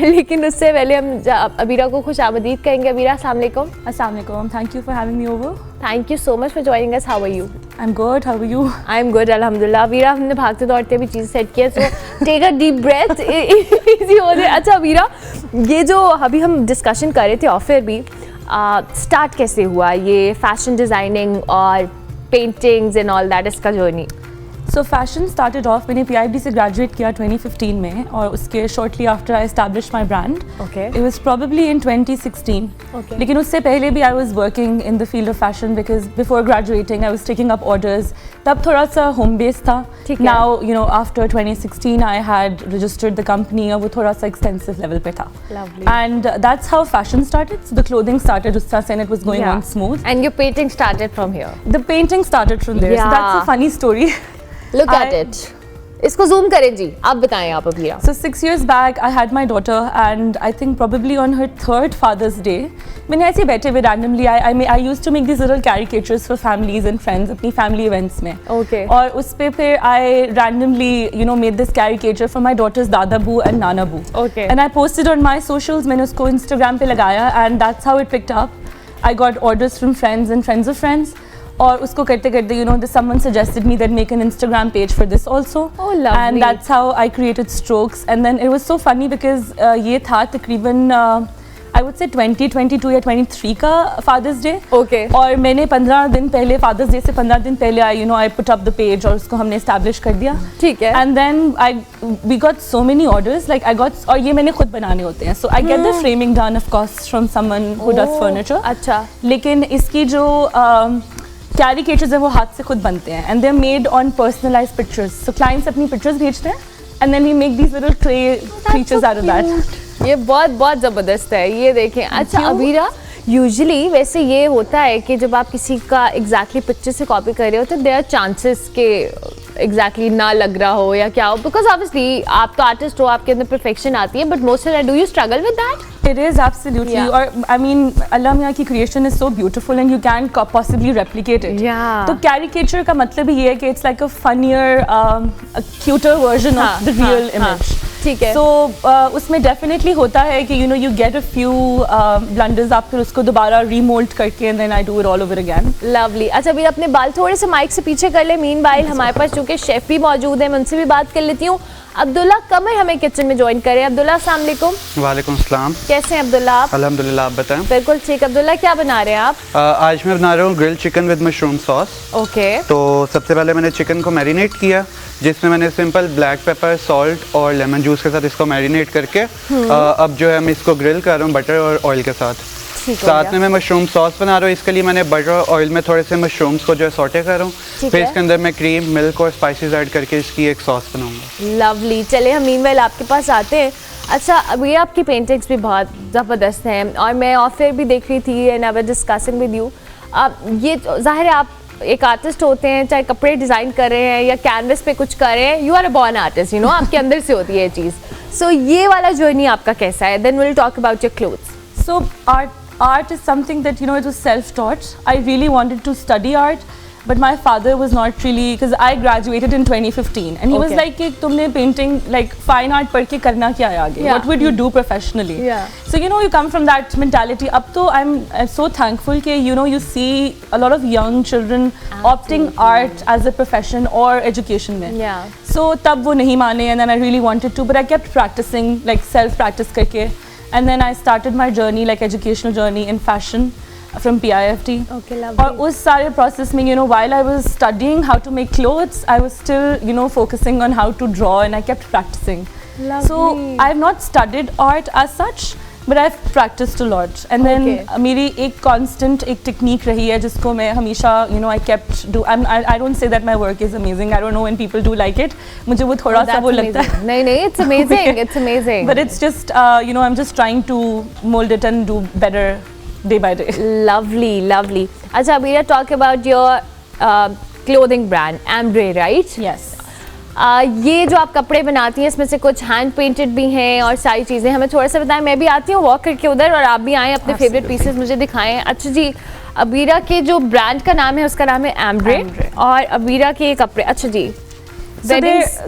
लेकिन उससे पहले हम अबीरा को खुश आमदीद कहेंगे। अबीरा, अस्सलाम वालेकुम। अस्सलाम वालेकुम, thank you for having me over. Thank you so much for joining us. How are you? I am good, how are you? I am good अल्हम्दुलिल्लाह। अबीरा, हमने भागते दौड़ते भी चीज़ सेट किया, so take a deep breath, easy हो जाए। अच्छा अबीरा, ये जो अभी हम डिस्कशन कर रहे थे ऑफर भी, स्टार्ट कैसे हुआ ये फैशन डिज़ाइनिंग और पेंटिंग्स एंड ऑल दैट, इसका journey? So fashion started off, मैंने PIB से ग्रेजुएट किया 2015 में और उसके shortly after I establish my brand. It was probably in 2016, लेकिन उससे पहले भी I was working in the field of fashion because before graduating I was taking up orders. तब थोड़ा सा होम बेस था। Now you know after 2016 I had registered the company और वो थोड़ा सा एक्सटेंसिव लेवल पे था। And that's how fashion started. So the clothing started उस तरह से, it was going on smooth. And your painting started from here? The painting started from there. So that's a funny story. Look at it. इसको zoom करें जी, आप बताएं आप Abira. So 6 years back I had my daughter and I think probably on her 3rd Father's Day मैंने ऐसे बैठे हुए randomly I used to make these little caricatures for families and friends अपनी family events में। Okay. और उस पे फिर I randomly you know made this caricature for my daughter's Dada Boo and Nana Boo. Okay. And I posted on my socials, मैंने उसको Instagram पे लगाया and that's how it picked up. I got orders from friends and friends of friends. और उसको करते करते you know someone suggested me that make an Instagram page for this also. Oh lovely. And that's how I created Strokes and then it was so funny because ये था तकरीबन I would say 2022 या 23 का Father's Day. Okay. और मैंने 15 दिन पहले Father's Day से 15 दिन पहले I put up the page और उसको हमने establish कर दिया। ठीक है। And then we got so many orders like I got और ये मैंने खुद बनाने होते हैं so I get the framing done of course from someone who does furniture. अच्छा। लेकिन इसकी जो कैरिकेचर्स है वो हाथ से खुद बनते हैं and they are made on personalised pictures. So clients अपनी पिक्चर्स भेजते हैं and then we make these little clay creatures out of that. ये बहुत बहुत ज़बरदस्त है, ये देखें। अच्छा अबीरा, यूजुअली वैसे ये होता है कि जब आप किसी का एग्जैक्टली पिक्चर से कॉपी कर रहे हो तो देयर आर चांसेस के एग्जैक्टली ना लग रहा हो या क्या हो, बिकॉज ऑब्वियसली आप तो आर्टिस्ट हो, आपके अंदर परफेक्शन आती है, but most do you struggle with that? It is absolutely. Yeah. और I mean, Allah Miyan की creation is so beautiful and you can't possibly replicate it. Yeah. तो caricature का मतलब ही ये है कि it's like a funnier, a cuter version of the real image. ठीक है। So उसमें definitely होता है कि you know you get a few blunders, आप फिर उसको दोबारा remold करके and then I do it all over again. Lovely. अच्छा अभी अपने बाल थोड़े से माइक से पीछे कर ले। मीनवाइल हमारे पास चूँकि शेफ भी मौजूद है, मैं उनसे भी बात कर लेती हूँ। अब्दुल्ला कमर हमें किचन में ज्वाइन करें। अब्दुल्ला अस्सलाम वालेकुम। वालेकुम सलाम। कैसे हैं अब्दुल्ला आप? अल्हम्दुलिल्लाह, आप बताएं। बिल्कुल ठीक। अब्दुल्ला क्या बना रहे हैं आप? आज मैं बना रहा हूँ grilled chicken with mushroom sauce. Okay. तो सबसे पहले मैंने चिकन को मैरिनेट किया, जिसमें मैंने सिंपल ब्लैक पेपर, सॉल्ट और लेमन जूस के साथ इसको मैरिनेट करके अब जो है मैं इसको ग्रिल कर रहा हूँ बटर और ऑयल के साथ। साथ में मैं मशरूम सॉस बना रहा हूँ। इसके लिए मैंने बटर और ऑयल में थोड़े से मशरूम्स को जो है सॉटे कर रहा हूँ, फिर इसके अंदर मैं क्रीम, मिल्क और स्पाइसेस ऐड करके इसकी एक सॉस बनाऊंगा। लवली। चलिए हम मीनवाइल आपके पास आते हैं। अच्छा, अभी आपकी पेंटिंग्स भी बहुत ज़बरदस्त हैं और मैं ऑफर भी देख रही थी and I was discussing with you. ये ज़ाहिर है आप एक आर्टिस्ट होते हैं, चाहे कपड़े डिज़ाइन कर रहे हैं या कैनवस पे कुछ कर रहे हैं, you are a born artist, you know, आपके अंदर से होती है ये चीज़। सो ये वाला जर्नी आपका कैसा है? Then will talk about your clothes. So art is something that, you know, it was self-taught. I really wanted to study art, but my father was not really, because I graduated in 2015 and he was like कि तुमने painting like fine art पढ़ के करना क्या है आगे? What would you do professionally? So you know, you come from that mentality. अब तो I'm so thankful कि you know, you see a lot of young children opting art as a profession or education में. So तब वो नहीं माने and then I really wanted to, but I kept practicing, like self practice करके. And then I started my journey, like educational journey in fashion from PIFT. Okay, lovely. और उस सारे process में, you know, while I was studying how to make clothes, I was still, you know, focusing on how to draw and I kept practicing. Lovely. So I have not studied art as such, but I've practiced a lot. And then मेरी एक constant एक technique रही है जिसको मैं हमेशा, you know, I kept do. I don't say that my work is amazing. I don't know when people do like it. मुझे वो थोड़ा सा वो लगता है. नहीं, it's amazing. It's amazing. But it's just, you know, I'm just trying to mold it and do better day by day. Lovely, lovely. अच्छा, Abira, talk about your clothing brand, Ambre, right? Yes. ये जो आप कपड़े बनाती हैं इसमें से कुछ हैंड पेंटेड भी हैं और सारी चीज़ें हमें थोड़ा सा बताएं। मैं भी आती हूँ वॉक करके उधर और आप भी आएँ, अपने फेवरेट पीसेस मुझे दिखाएं। अच्छा जी, अबीरा के जो ब्रांड का नाम है उसका नाम है एम्ब्रे और अबीरा के कपड़े। अच्छा जी, So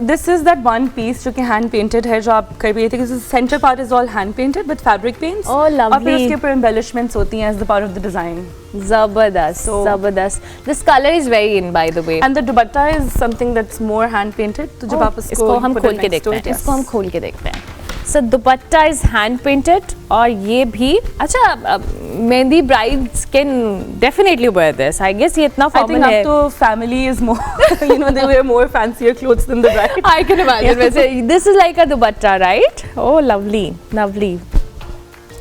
this is that one piece जो कि hand painted है जो आप कर रही थी। The center part is all hand painted with fabric paints. Oh, lovely. और फिर उसके ऊपर embellishments होती हैं as the part of the design. ज़बरदस्त, ज़बरदस्त. This color is very in, by the way. And the dupatta is something that's more hand painted. तो जब आप इसको हम खोल के देखते हैं, इसको हम खोल के देखते हैं। So dupatta is hand painted और ये भी अच्छा mehndi brides can definitely wear this. I guess ये इतना formal है। अब तो family is more, you know, they wear more fancier clothes than the bride. I can imagine. वैसे this is like a dupatta, right? Oh, lovely, lovely.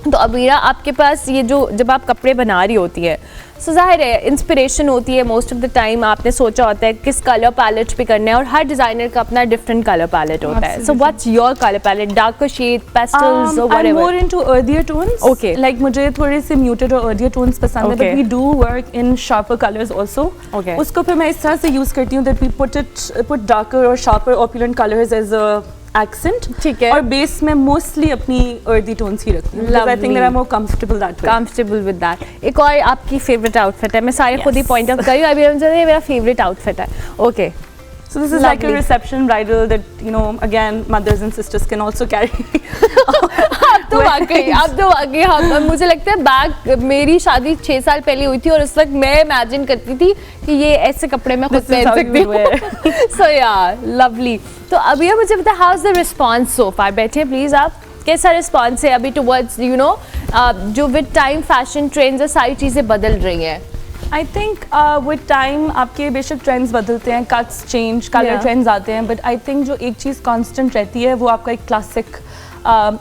तो अबीरा, आपके पास ये जो जब आप कपड़े बना रही होती है, सो जाहिर है इंस्पिरेशन होती है मोस्ट ऑफ द टाइम। आपने सोचा होता है किस कलर पैलेट पे करना है और हर डिजाइनर का अपना डिफरेंट कलर पैलेट होता है। So what's your colour palette? Darker shade, pastels और whatever? I'm more into earthier tones. Okay. Like मुझे थोड़े से muted और earthier tones पसंद है, but we do work in sharper colors also. Okay. उसको फिर मैं इस तरह से use करती हूँ that we put darker or sharper opulent colors as a accent. ठीक है। और बेस में मोस्टली अपनी earthy tones ही रखती हूँ because I think that I'm more comfortable that way. Comfortable with that. एक और आपकी फेवरेट आउटफिट है, मैं सारे खुद ही पॉइंट आउट कर रही हूँ। अभी मुझे ये मेरा फेवरेट आउटफिट है। Okay, So this is like a reception bridal that, you know, again mothers and sisters can also carry. अब तो वाकई हम मुझे लगता है बैग मेरी शादी 6 साल पहले हुई थी और उस वक्त मैं इमेजिन करती थी कि ये ऐसे कपड़े मैं खुद पहन सकती हूँ। सो या लवली। तो अभी मुझे बता, how is the response so far? बैठे प्लीज आप। कैसा रिस्पॉन्स है अभी टुवर्ड्स, यू नो, जो विद टाइम फैशन ट्रेंड्स और सारी चीज़ें बदल रही हैं? I think with time आपके बेशक ट्रेंड्स बदलते हैं, cuts change, color trends आते हैं, but I think जो एक चीज़ constant रहती है वो आपका एक classic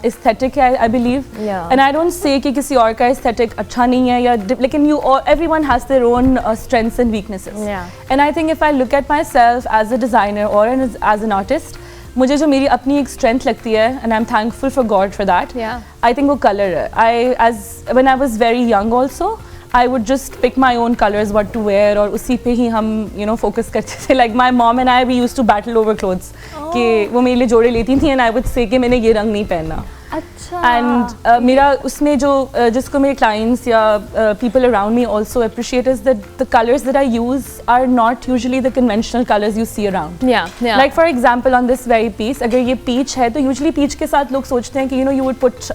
aesthetic है, I believe. And I don't say कि किसी और का aesthetic अच्छा नहीं है या लेकिन everyone has their own strengths and weaknesses. And I think if I look at myself as a designer or as an artist, मुझे जो मेरी अपनी एक strength लगती है, and I'm thankful for God for that. I think वो color है. When I was very young also, I would just pick my own colors what to wear और उसी पे ही हम, you know, focus करते थे. Like my mom and I, we used to battle over clothes. कि वो मेरे लिए जोड़े लेती थी and I would say कि मैंने ये रंग नहीं पहनना. अच्छा। एंड मेरा उसमें जो जिसको मेरे क्लाइंट्स या people around me also appreciate is that the colors that I use are not usually the conventional colors you see around. Yeah. Like for example on this very piece, अगर ये peach है तो usually peach के साथ लोग सोचते हैं कि you would put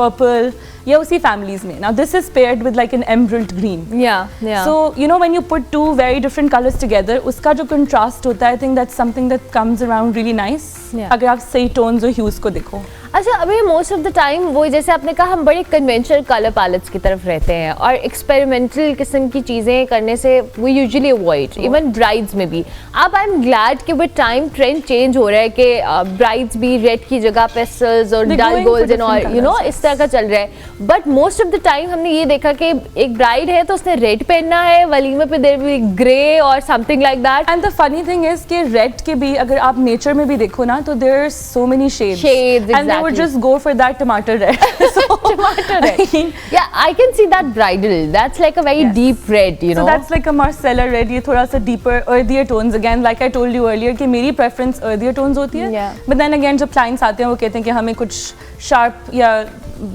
purple या उसी families में. Now this is paired with like an emerald green. Yeah. So when you put two very different colors together, उसका जो contrast होता है, I think that's something that comes around really nice. Yeah. अगर आप सही tones और hues को देखो. अच्छा, अभी मोस्ट ऑफ द टाइम वो जैसे आपने कहा हम बड़े कन्वेंशनल कलर पैलेट्स की तरफ रहते हैं और एक्सपेरिमेंटल किस्म की चीज़ें करने से वो यूजुअली अवॉइड, इवन ब्राइड्स में भी. अब आई एम ग्लैड कि विद टाइम ट्रेंड चेंज हो रहा है कि ब्राइड्स भी रेड की जगह पेस्टल्स और डल गोल्डन और इस तरह का चल रहा है. But most of the time हमने ये देखा कि एक ब्राइड है तो उसने रेड पहनना है, वलीमे पे देयर विल बी ग्रे और something like that. And the funny thing is कि रेड के भी अगर आप नेचर में भी देखो ना तो there are so many shades and they would just go for that tamatar red. Tomato red. Yeah, I can see that bridal. That's like a very deep red, So that's like a Marcella red. ये थोड़ा सा deeper, earthier tones. Again, like I told you earlier, कि मेरी preference earthier tones होती है. Yeah. But then again, जब clients आते हैं वो कहते हैं कि हमें कुछ sharp या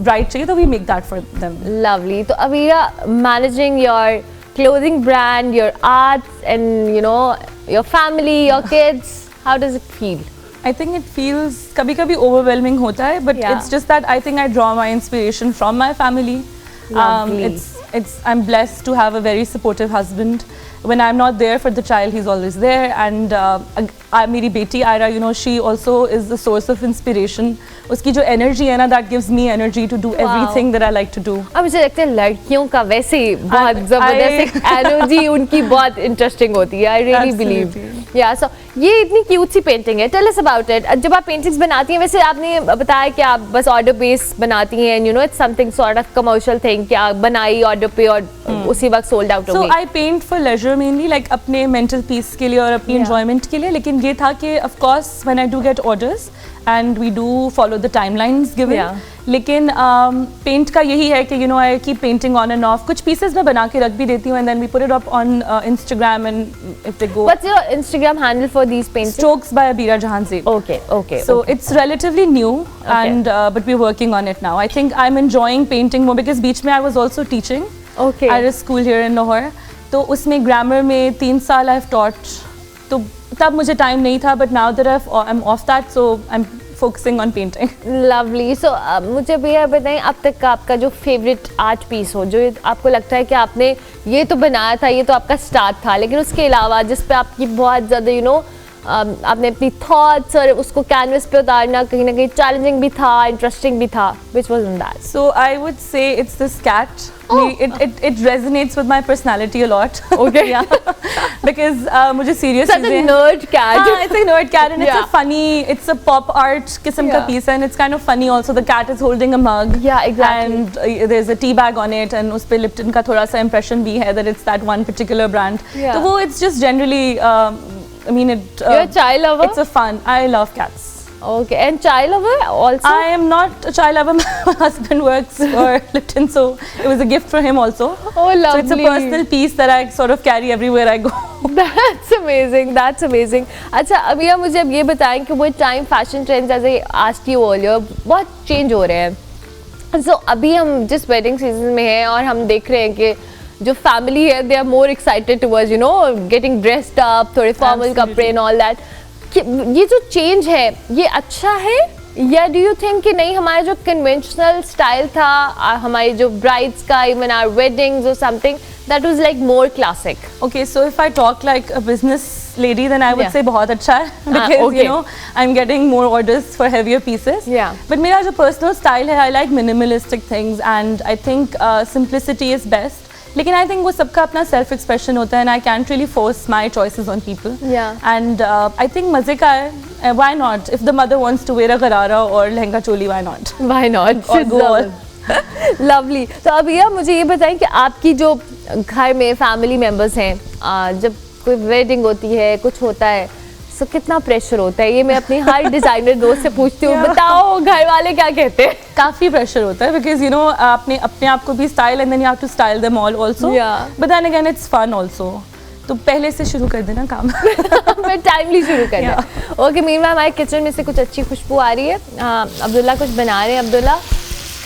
bright चाहिए तो we make that for them. Lovely. तो Avira, managing your clothing brand, your arts, and your family, your kids, how does it feel? I think it feels कभी-कभी overwhelming होता है, but Yeah. it's just that I think I draw my inspiration from my family. Lovely. I'm blessed to have a very supportive husband. When I'm not there for the child, he's always there. And मेरी बेटी Ira, she also is the source of inspiration. उसकी जो energy है ना, that gives me energy to do everything that I like to do. अब मुझे लगता है लड़कियों का वैसे ही बहुत जबरदस्त एनर्जी उनकी बहुत इंटरेस्टिंग होती है. I really believe. Yeah so ये इतनी क्यूट सी पेंटिंग है. Tell us about it. जब आप पेंटिंग्स बनाती हैं, वैसे आपने बताया कि आप बस ऑर्डर बेस बनाती हैं, it's something sort of commercial thing कि आप बनाई ऑर्डर पे और उसी वक्त सोल्ड आउट हो गई. So I paint for leisure mainly, like अपने mental peace के लिए और अपनी enjoyment के लिए. लेकिन ये था कि of course when I do get orders and we do follow the timelines given. Yeah. लेकिन पेंट का यही है कि I keep painting on and off. कुछ pieces मैं बना के रख भी देती हूँ and then we put it up on Instagram and if they go. What's your Instagram handle for these paintings? Strokes by Abira Jahan Zeb. Okay. So it's relatively new and but we're working on it now. I think I'm enjoying painting more because बीच में I was also teaching. Okay. at a school here in Lahore. तो उसमें grammar में 3 साल I've taught. तो तब मुझे time नहीं था, but now that I'm off that, so I'm focusing on painting. Lovely. So मुझे भैया बताएं अब तक का आपका जो फेवरेट आर्ट पीस हो, जो आपको लगता है कि आपने ये तो बनाया था, ये तो आपका स्टार्ट था, लेकिन उसके अलावा जिस पे आपकी बहुत ज़्यादा आपने अपनी थॉट्स और उसको कैनवस पे उतारना कहीं ना कहीं चैलेंजिंग भी था, इंटरेस्टिंग भी था. Which was in that? So I would say it's this cat. It resonates with my personality a lot. Okay. Yeah. Because मुझे serious Such a nerd cat. It's a nerd cat and Yeah. it's a funny, it's a pop art किस्म का Yeah. piece and it's kind of funny also. The cat is holding a mug. Yeah, exactly. And there's a tea bag on it and उस पे Lipton का थोड़ा सा impression भी है that it's that one particular brand. Yeah. तो वो it's just generally I mean it. You're a child lover? It's a fun. I love cats. Okay, and child lover also? I am not a child lover. My husband works for Lipton, so it was a gift for him also. Oh, lovely. So it's a personal piece that I sort of carry everywhere I go. That's amazing. That's amazing. अच्छा, अभी आप मुझे अब ये बताएं कि वो time fashion trends जैसे आस्क्ड यू अर्लियर बहुत चेंज हो रहे हैं. So अभी हम जिस वेडिंग सीजन में हैं और हम देख रहे हैं कि जो फैमिली है they are more excited towards getting dressed up, थोड़े फॉर्मल कपड़े एंड ऑल दैट. ये जो चेंज है ये अच्छा है या डू यू थिंक कि नहीं हमारा जो कन्वेंशनल स्टाइल था हमारी जो ब्राइड्स का इवन आवर वेडिंग्स और something that was like more classic? Okay, so if I talk like a business lady, then I would Yeah. say बहुत अच्छा है because okay. I'm getting more orders for heavier pieces. Yeah. But मेरा जो personal style है, I like minimalistic things and I think simplicity is best. लेकिन I think वो सबका अपना self expression होता है and I can't really force my choices on people. Yeah. And I think मजे का है. Why not? If the mother wants to wear a गरारा और lehenga choli, why not? Why not? Or go all. Lovely. तो अब यह मुझे ये बताएं कि आपकी जो घर में फैमिली मेंबर्स हैं जब कोई वेडिंग होती है कुछ होता है सो कितना प्रेशर होता है? ये मैं अपनी हर डिजाइनर दोस्त से पूछती हूँ. बताओ घर वाले क्या कहते हैं? काफी प्रेशर होता है बिकॉज आपने अपने आप को भी style and then you have to style them all also. Yeah. But then again it's fun also. तो पहले से शुरू कर देना काम। मैं टाइमली शुरू कर दिया। ओके मीनवाइल हमारे किचन में से कुछ अच्छी खुशबू आ रही है। अब्दुल्ला कुछ बना रहे हैं। अब्दुल्ला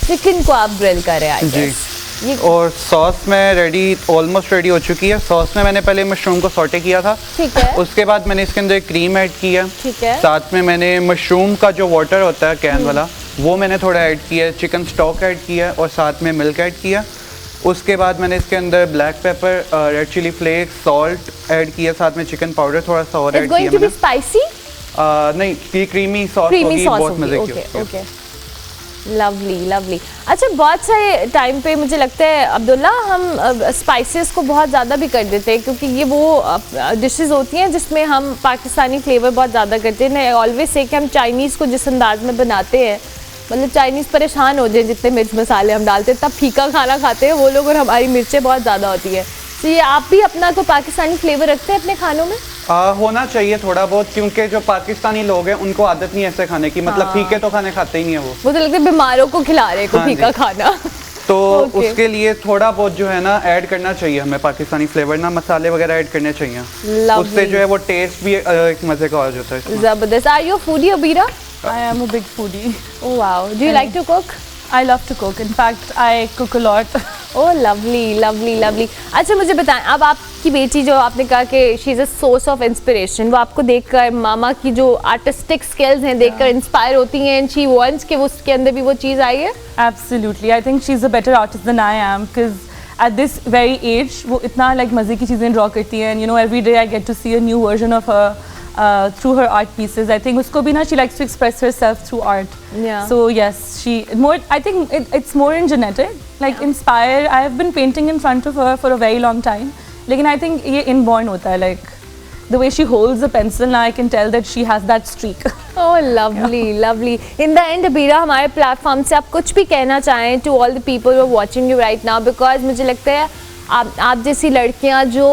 चिकन को आप ग्रिल कर रहे हैं जी। और सॉस में रेडी, ऑलमोस्ट रेडी हो चुकी है। सॉस में मैंने पहले मशरूम को सॉटे किया था, ठीक है। उसके बाद मैंने इसके अंदर क्रीम ऐड किया, ठीक है। साथ में मैंने मशरूम का जो वाटर होता है कैन वाला वो मैंने थोड़ा ऐड किया, चिकन स्टॉक ऐड किया और साथ में मिल्क ऐड किया। उसके बाद मैंने इसके अंदर black pepper, red chilli flakes, salt add किया, साथ में चिकन पाउडर थोड़ा सा और ऐड किया मैंने। स्पाइसी नहीं, ये क्रीमी सॉस होगी, बहुत मजे की होगी। Okay lovely lovely. अच्छा बहुत सारे टाइम पे मुझे लगता है अब्दुल्ला हम स्पाइसेस को बहुत ज़्यादा भी कर देते हैं, क्योंकि ये वो डिशेस होती हैं जिसमें हम पाकिस्तानी फ्लेवर बहुत ज़्यादा करते हैं। मैं ऑलवेज से कि हम चाइनीज़ को जिस अंदाज में बनाते हैं, मतलब चाइनीज़ परेशान हो जाए जितने मिर्च मसाले हम डालते हैं, तब फीका खाना खाते हैं वो लोग और हमारी मिर्चें बहुत ज़्यादा होती है। तो ये आप भी अपना को पाकिस्तानी फ्लेवर रखते हैं अपने खानों में? होना चाहिए थोड़ा बहुत, क्योंकि जो पाकिस्तानी लोग हैं उनको आदत नहीं है ऐसे खाने की, मतलब फीके तो खाने खाते ही नहीं है वो तो लगता है बीमारों को खिला रहे को फीका खाना। तो उसके लिए थोड़ा बहुत जो है ना ऐड करना चाहिए हमें पाकिस्तानी फ्लेवर ना, मसाले वगैरह ऐड करने चाहिए, उससे जो है वो टेस्ट भी एक मजे का हो जाता है। जबरदस्त। Are you foodie Abeera? I am a big foodie. Oh wow. Do you like to cook? I love to cook. In fact, I cook a lot. Oh lovely, lovely, lovely. अच्छा मुझे बताएं, अब आपकी बेटी जो आपने कहा कि she is a source of inspiration, वो आपको देखकर मामा की जो आर्टिस्टिक स्किल्स हैं देखकर इंस्पायर होती हैं, एंड शी वांट्स कि उसके अंदर भी वो चीज़ आई है? Absolutely. I think she's a better artist than I am, because at this very age, वो इतना like मज़े की चीज़ें draw करती हैं, and you know every day I get to see a new version of her. Through her art pieces, I think usko bhi na, she likes to express herself through art. Yeah. So yes, she more. I think it's more in genetic. Like inspire. I have been painting in front of her for a very long time. Lekin I think ye inborn hota hai. Like the way she holds the pencil, now I can tell that she has that streak. Oh lovely, lovely. In the end, Abira हमारे platform से आप कुछ भी कहना चाहें to all the people who are watching you right now, because मुझे लगता है आप जैसी लड़कियां जो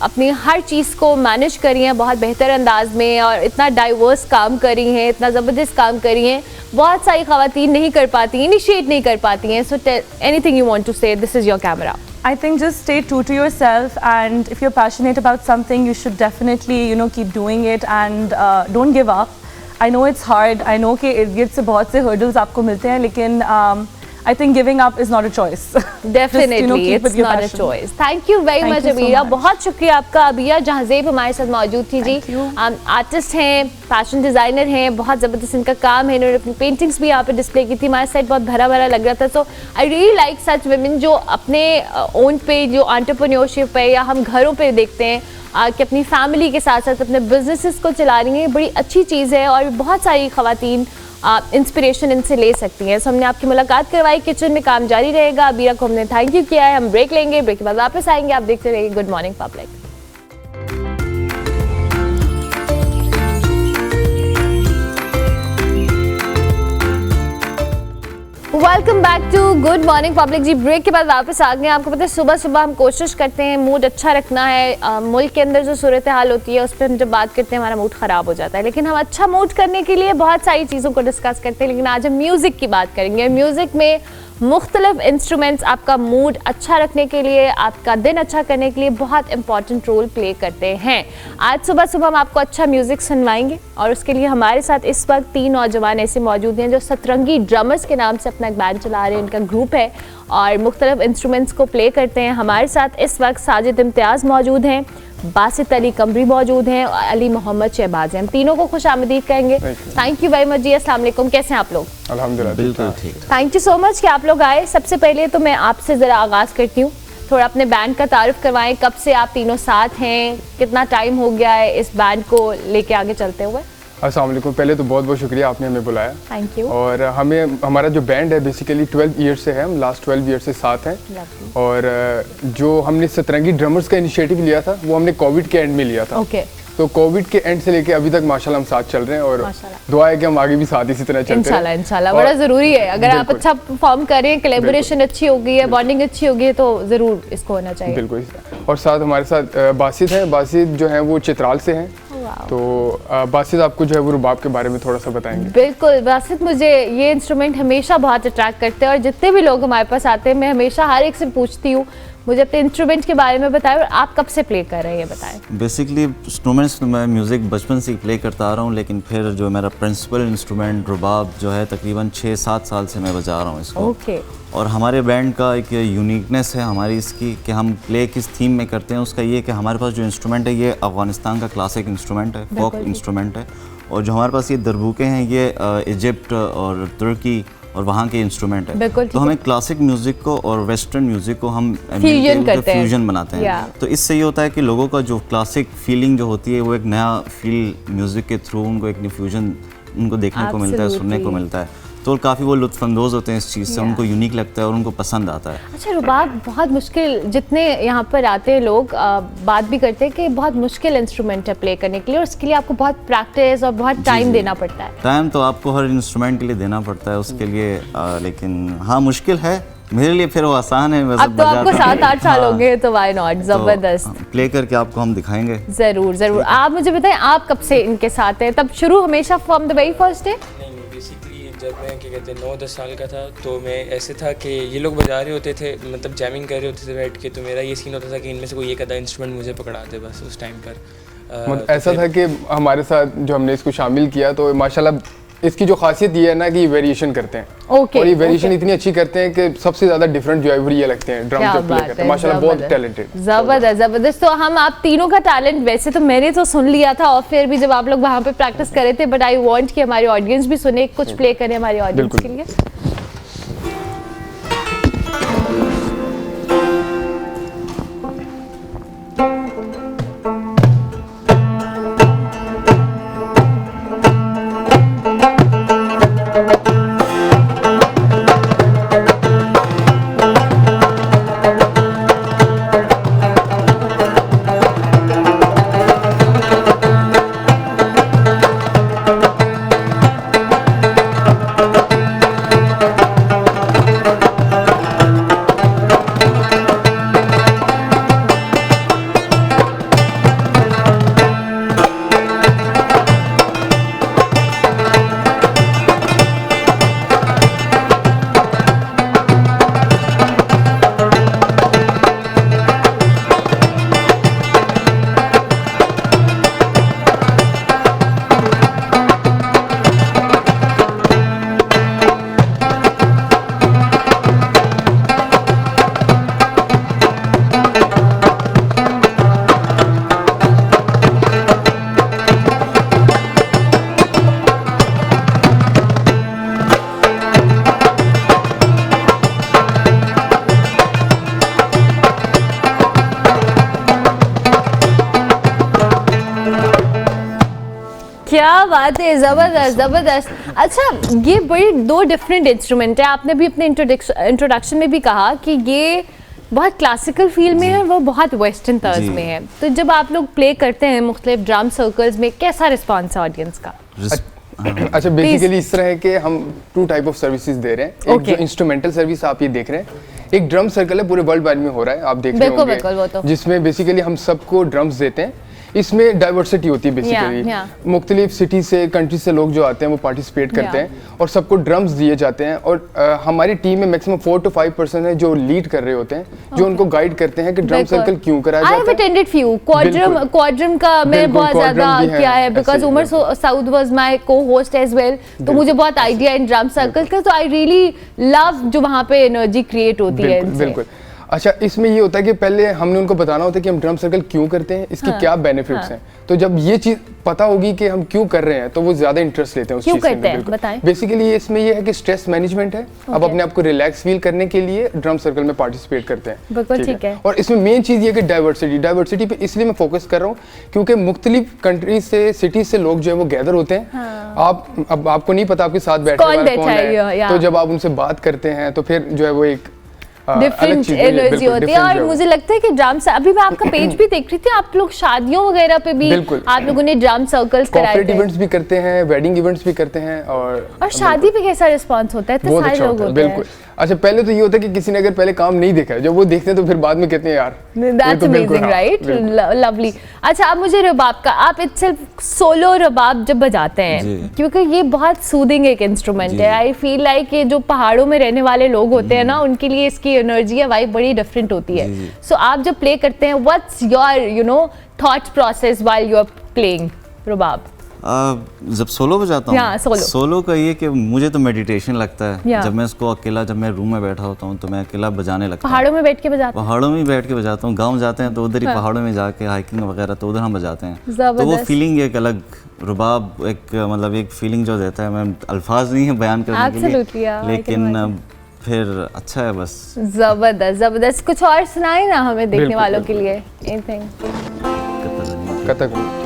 अपनी हर चीज़ को मैनेज करी हैं बहुत बेहतर अंदाज में, और इतना डाइवर्स काम करी हैं, इतना ज़बरदस्त काम करी हैं, बहुत सारी ख़वातीन नहीं कर पाती, इनिशिएट नहीं कर पाती हैं। So anything you want to say, this is your camera. I think just stay true to yourself, and if you're passionate about something, you should definitely, you know, keep doing it, and don't give up. I know it's hard. I know कि इर्द-गिर्द से बहुत से hurdles आपको मिलते हैं, लेकिन I think giving up is not a choice. Definitely, Just, you know, keep it's with your not passion. a choice. Thank you very much, you so Abira. much. बहुत शुक्रिया आपका। अबीरा जहाज़ेब हमारे साथ मौजूद थी जी। आर्टिस्ट हैं, फैशन डिज़ाइनर हैं, बहुत ज़बरदस्त इनका काम है। इन्होंने अपनी पेंटिंग्स भी यहाँ पे डिस्प्ले की थी। हमारा सेट बहुत भरा भरा लग रहा था। So I really like such women जो अपने ओन पे जो एंटरप्रेन्योरशिप है, या हम घरों पे देखते हैं कि अपनी फैमिली के साथ साथ अपने बिजनेसेस को चला रही हैं, बड़ी अच्छी चीज़ है, और बहुत सारी ख़वातीन इंस्पिरेशन इनसे ले सकती हैं। सो हमने आपकी मुलाकात करवाई, किचन में काम जारी रहेगा। अबीरा को हमने थैंक यू किया है। हम ब्रेक लेंगे, ब्रेक के बाद वापस आएंगे। आप देखते रहिए good morning public. Welcome back to good morning public जी। ब्रेक के बाद वापस आ गए। आपको पता है सुबह सुबह हम कोशिश करते हैं मूड अच्छा रखना है। मुल्क के अंदर जो सूरत हाल होती है उस पर हम जब बात करते हैं हमारा मूड ख़राब हो जाता है, लेकिन हम अच्छा मूड करने के लिए बहुत सारी चीज़ों को डिस्कस करते हैं। लेकिन आज हम म्यूज़िक की बात करेंगे। म्यूज़िक में मुख्तलिफ इंस्ट्रूमेंट्स आपका मूड अच्छा रखने के लिए, आपका दिन अच्छा करने के लिए बहुत इंपॉर्टेंट रोल प्ले करते हैं। आज सुबह सुबह हम आपको अच्छा म्यूज़िक सुनवाएंगे, और उसके लिए हमारे साथ इस वक्त 3 नौजवान ऐसे मौजूद हैं जो सतरंगी ड्रमर्स के नाम से अपना एक बैंड चला रहे हैं। उनका ग्रुप है और मुख्तलिफ इंस्ट्रूमेंट्स को प्ले करते हैं। हमारे साथ इस वक्त साजिद इम्तियाज़ मौजूद हैं, बासित अली कमरी मौजूद हैं, और अली मोहम्मद शहबाज हैं। हम तीनों को खुश आमदीद कहेंगे। थैंक यू वेरी मच जी। अस्सलाम वालेकुम, कैसे हैं आप लोग? अल्हम्दुलिल्लाह बिल्कुल ठीक। थैंक यू सो मच कि आप लोग आए। सबसे पहले तो मैं आपसे ज़रा आगाज़ करती हूँ, थोड़ा अपने बैंड का तारुफ करवाएं। कब से आप तीनों साथ हैं, कितना टाइम हो गया है इस बैंड को लेके आगे चलते हुए? अस्सलाम वालेकुम। पहले तो बहुत बहुत शुक्रिया आपने हमें बुलाया। Thank you. और हमारा जो बैंड है बेसिकली 12 ईयर से है, हम लास्ट 12 ईयर से साथ हैं। और जो हमने सतरंगी ड्रमर्स का इनिशिएटिव लिया था वो हमने कोविड के एंड में लिया था। ओके। तो कोविड के एंड से लेके अभी तक माशाल्लाह हम साथ चल रहे हैं, और दुआ है कि हम आगे भी साथ इसी तरह चलते रहें। इंशाल्लाह इंशाल्लाह, बड़ा ज़रूरी है। अगर आप अच्छा परफॉर्म करें, कोलैबोरेशन अच्छी होगी है, बॉन्डिंग अच्छी होगी है, तो ज़रूर इसको होना चाहिए। बिल्कुल। और साथ हमारे साथ बासित हैं। बासित जो हैं वो चित्राल से हैं। तो बासित आपको जो है वो रुबाब के बारे में थोड़ा सा बताएंगे। बिल्कुल बासित, मुझे ये इंस्ट्रूमेंट हमेशा बहुत अट्रैक्ट करते हैं, और जितने भी लोग हमारे पास आते हैं मैं हमेशा हर एक से पूछती हूँ मुझे अपने इंस्ट्रूमेंट के बारे में बताएं और आप कब से प्ले कर रहे हैं ये बताएं। बेसिकली इंस्ट्रूमेंट्स मैं म्यूज़िक बचपन से ही प्ले करता आ रहा हूँ, लेकिन फिर जो मेरा प्रिंसिपल इंस्ट्रूमेंट रुबाब जो है तकरीबन 6-7 साल से मैं बजा रहा हूँ इसको। ओके। और हमारे बैंड का एक यूनिकनेस है हमारी इसकी कि हम प्ले किस थीम में करते हैं, उसका ये कि हमारे पास जो इंस्ट्रूमेंट है ये अफ़गानिस्तान का क्लासिक इंस्ट्रूमेंट है, फोक इंस्ट्रूमेंट है, और जो हमारे पास ये दरबूके हैं ये इजिप्ट और तुर्की और वहाँ के इंस्ट्रूमेंट है। तो हमें क्लासिक म्यूज़िक को और वेस्टर्न म्यूज़िक को हम फ्यूजन बनाते हैं। तो इससे ये होता है कि लोगों का जो क्लासिक फीलिंग जो होती है वो एक नया फील म्यूज़िक के थ्रू उनको एक फ्यूजन उनको देखने को मिलता है, सुनने को मिलता है, तो काफ़ी वो लुत्फ़अंदोज़ होते हैं इस चीज़ से, उनको यूनिक लगता है और उनको पसंद आता है। अच्छा रुबाब बहुत मुश्किल, जितने यहाँ पर आते हैं लोग बात भी करते हैं कि बहुत मुश्किल इंस्ट्रूमेंट है प्ले करने के लिए, और इसके लिए आपको बहुत प्रैक्टिस और बहुत टाइम देना पड़ता है। टाइम तो आपको हर इंस्ट्रूमेंट के लिए देना पड़ता है उसके लिए, लेकिन हाँ मुश्किल है, मेरे लिए फिर वो आसान है। अब तो आपको 7-8 साल हो गए, तो व्हाई नॉट, जबरदस्त। प्ले करके आपको हम दिखाएंगे। जरूर जरूर। आप मुझे बताएं आप कब से इनके साथ हैं, तब शुरू हमेशा from the very first day? जब मैं क्या कहते हैं 9-10 साल का था तो मैं ऐसे था कि ये लोग बजा रहे होते थे, मतलब जैमिंग कर रहे होते थे बैठ के, तो मेरा ये सीन होता था कि इनमें से कोई एक आधा इंस्ट्रूमेंट मुझे पकड़ा दे बस उस टाइम पर। ऐसा था कि हमारे साथ जो हमने इसको शामिल किया तो माशाल्लाह इसकी जो खासियत ये है ना कि ये वेरिएशन करते हैं। और ये वेरिएशन इतनी अच्छी करते हैं कि सबसे ज़्यादा डिफरेंट जो है वो ये लगते हैं, ड्रम जो प्ले करते हैं, माशाल्लाह बहुत टैलेंटेड। जबरदस्त जबरदस्त। तो हम आप तीनों का टैलेंट वैसे तो मैंने तो सुन लिया था, और फिर भी जब आप लोग वहाँ पे प्रैक्टिस कर रहे थे, बट आई वांट कि हमारी ऑडियंस भी सुने, कुछ प्ले करें हमारी ऑडियंस के लिए। क्या बात है, जबरदस्त जबरदस्त। अच्छा, ये बड़ी दो डिफरेंट इंस्ट्रूमेंट है, आपने भी अपने इंट्रोडक्शन में भी कहा कि ये बहुत क्लासिकल फील में है और वो बहुत वेस्टर्न तर्ज में है, तो जब आप लोग प्ले करते हैं मुख्तलिफ ड्रम सर्कल्स में, कैसा रिस्पॉन्स है ऑडियंस का? अच्छा, बेसिकली इस तरह है कि हम 2 टाइप ऑफ सर्विसेज दे रहे हैं। एक जो इंस्ट्रूमेंटल सर्विस आप ये देख रहे हैं, एक ड्रम सर्कल है, पूरे वर्ल्ड वाइड में हो रहा है, आप देख रहे होंगे, जिसमें बेसिकली हम सबको ड्रम्स देते हैं। इसमें डाइवर्सिटी होती है बेसिकली, मुख्तलिफ सिटी से, कंट्री से लोग जो आते हैं वो पार्टिसिपेट करते हैं और सबको ड्रम्स दिए जाते हैं। और हमारी टीम में मैक्सिमम 4 to 5% है जो लीड कर रहे होते हैं, जो उनको गाइड करते हैं कि ड्रम सर्कल क्यों कराया जाता है। I have attended few क्वाड्रम का मैं बहुत ज्यादा किया है, because Umar Saud was my cohost as well, तो मुझे बहुत आइडिया इन ड्रम सर्कल का, तो आई रियली लव जो वहाँ पे एनर्जी क्रिएट होती है। बिल्कुल। अच्छा, इसमें ये होता है कि पहले हमने उनको बताना होता है कि हम ड्रम सर्कल क्यों करते हैं, इसके क्या बेनिफिट्स हैं। तो जब ये चीज पता होगी कि हम क्यों कर रहे हैं तो वो ज्यादा इंटरेस्ट लेते हैं उस चीज में। बेसिकली इसमें ये है कि स्ट्रेस मैनेजमेंट है, आप अपने आप को रिलैक्स फील करने के लिए ड्रम सर्कल में पार्टिसिपेट करते हैं, ठीक है। और इसमें मेन चीज ये कि डाइवर्सिटी पे इसलिए मैं फोकस कर रहा हूँ क्योंकि मुख्तलिफ कंट्रीज से, सिटीज से लोग जो है वो गैदर होते हैं। अब आपको नहीं पता आपके साथ बैठने वाला कौन है, तो जब आप उनसे बात करते हैं तो फिर जो है वो एक डिफरेंट एनर्जी होती है। और मुझे लगता है कि ड्रम, अभी मैं आपका पेज भी देख रही थी, आप लोग शादियों वगैरह पे भी आप लोगों ने ड्रम सर्कल्स कराए थे, इवेंट्स भी करते हैं, वेडिंग इवेंट्स भी करते हैं। और शादी पे कैसा रिस्पांस होता है? इतने सारे लोग होते हैं। बिल्कुल। अच्छा पहले तो ये होता है कि किसी ने अगर पहले काम नहीं देखा है, जब वो देखते हैं तो फिर बाद में कहते हैं यार दैट्स अमेजिंग राइट, लवली। अच्छा आप मुझे रबाब का, आप इटसेल्फ सोलो रबाब जब बजाते हैं, क्योंकि ये बहुत सूदिंग एक इंस्ट्रूमेंट है, आई फील लाइक ये जो पहाड़ों में रहने वाले लोग होते हैं ना, उनके लिए इसकी एनर्जी या वाइब बड़ी डिफरेंट होती है। सो आप जब प्ले करते हैं, what's your thought process while you are playing rabab? जब सोलो बजाता हूँ, सोलो का ये कि मुझे तो मेडिटेशन लगता है। जब मैं इसको अकेला, जब मैं रूम में बैठा होता हूँ तो मैं अकेला बजाने लगता हूँ। पहाड़ों में बैठ के बजाता हूँ? पहाड़ों में बैठ के बजाता हूँ। गांव जाते हैं तो उधर ही पहाड़ों में जाके हाइकिंग वगैरह, तो उधर हम बजाते हैं। तो वो फीलिंग एक अलग, रुबाब एक मतलब एक फीलिंग जो देता है, मैं अल्फाज नहीं है बयान करने के लिए, लेकिन फिर अच्छा है बस। जबरदस्त जबरदस्त। कुछ और सुनाए ना हमें देखने वालों के लिए, एनीथिंग? कथक।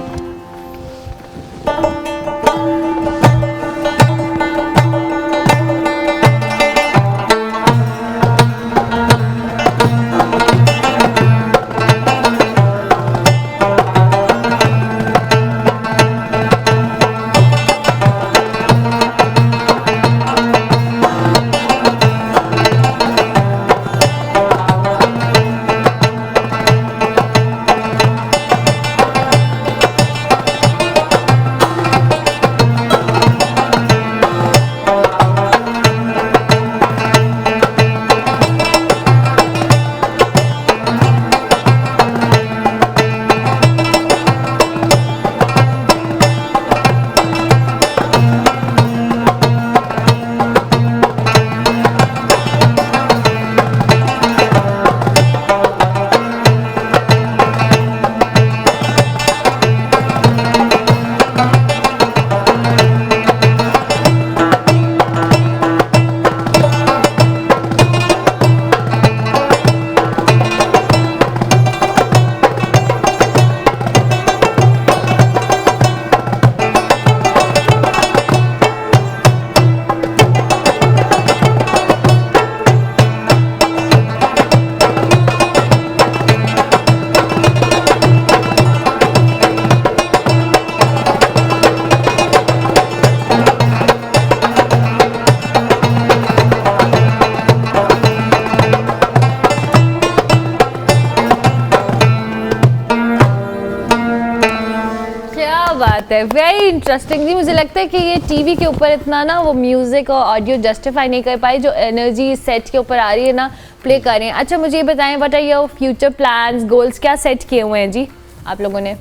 वेरी इंटरेस्टिंग जी। मुझे लगता है कि ये टीवी के ऊपर इतना ना वो म्यूजिक और ऑडियो जस्टिफाई नहीं कर पाई, जो एनर्जी सेट के ऊपर आ रही है ना, प्ले कर रहे हैं। अच्छा मुझे ये बताएं, what are your future plans, goals, क्या सेट किए हुए हैं जी आप लोगों ने?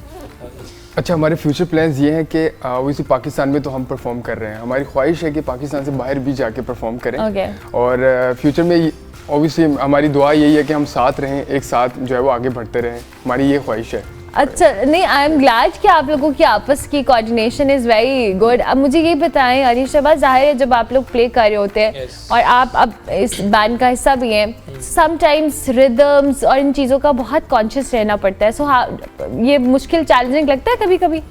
अच्छा हमारे फ्यूचर प्लान्स ये हैं कि वैसे पाकिस्तान में तो हम परफॉर्म कर रहे हैं, हमारी ख्वाहिश है कि पाकिस्तान से बाहर भी जाके परफॉर्म करें। और फ्यूचर में ऑब्वियसली हमारी दुआ यही है कि हम साथ रहें, एक साथ जो है वो आगे बढ़ते रहें, हमारी ये ख्वाहिश है। अच्छा नहीं, आई एम ग्लैड कि आप लोगों की आपस की कोऑर्डिनेशन इज़ वेरी गुड। अब मुझे ये बताएं अरीश शहबाज, जाहिर है जब आप लोग प्ले कर रहे होते हैं और आप अब इस बैंड का हिस्सा भी हैं, समटाइम्स रिदम्स और इन चीज़ों का बहुत कॉन्शियस रहना पड़ता है। सो ये मुश्किल चैलेंजिंग लगता है कभी कभी?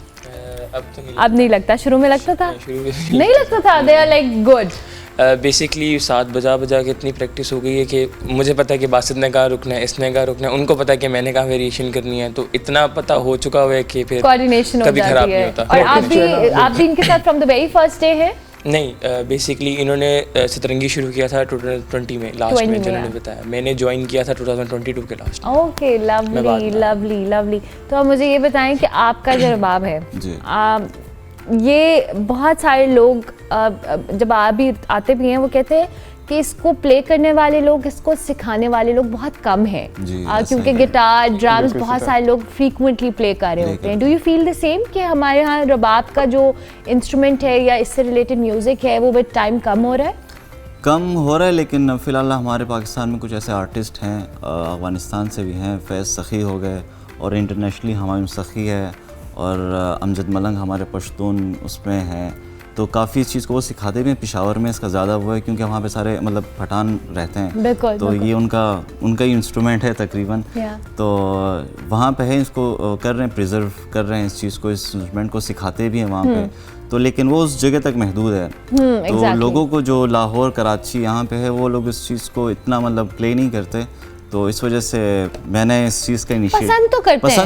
अब नहीं लगता, शुरू में लगता था? नहीं लगता था, they are like good. Basically साथ बजा के इतनी प्रैक्टिस हो गई है कि मुझे पता है कि बासित ने कहाँ रुकना है, इसने कहाँ रुकना है, उनको पता है कि मैंने कहाँ वेरिएशन करनी है, तो इतना पता हो चुका हुआ है कि फिर कोऑर्डिनेशन कभी खराब नहीं होता। और आप भी इनके साथ from the very first day हैं? नहीं, बेसिकली इन्होंने सतरंगी शुरू किया था 2020 में लास्ट में, जिन्होंने बताया। मैंने ज्वाइन किया था 2022 के last. Okay, lovely lovely lovely. तो अब मुझे ये बताएं कि आपका जो रबाब है, ये बहुत सारे लोग जब आप भी आते भी हैं वो कहते हैं कि इसको प्ले करने वाले लोग, इसको सिखाने वाले लोग बहुत कम हैं, क्योंकि गिटार ड्रम्स बहुत सारे लोग फ्रीक्वेंटली प्ले कर रहे होते हैं। Do you feel the same कि हमारे यहाँ रबाब का जो इंस्ट्रूमेंट है या इससे रिलेटेड म्यूज़िक है वो विद टाइम कम हो रहा है? कम हो रहा है, लेकिन फ़िलहाल हमारे पाकिस्तान में कुछ ऐसे आर्टिस्ट हैं, अफ़गानिस्तान से भी हैं, फैज़ सखी हो गए, और इंटरनेशनली हमायूं सखी है, और अमजद मलंग हमारे पश्तून उसमें हैं, तो काफ़ी इस चीज़ को वो सिखाते भी हैं। पेशावर में इसका ज़्यादा वो है क्योंकि वहाँ पे सारे मतलब पठान रहते हैं, तो ये उनका ही इंस्ट्रूमेंट है तकरीबन, तो वहाँ पे है, इसको कर रहे हैं, प्रिजर्व कर रहे हैं इस चीज़ को, इस इंस्ट्रूमेंट को सिखाते भी हैं वहाँ पे, तो लेकिन वो उस जगह तक महदूद है। तो लोगों को जो लाहौर, कराची यहाँ पे है, वो लोग इस चीज़ को इतना मतलब प्ले नहीं करते, तो इस वजह से मैंने इस चीज़ का इनिशिएट पसंद तो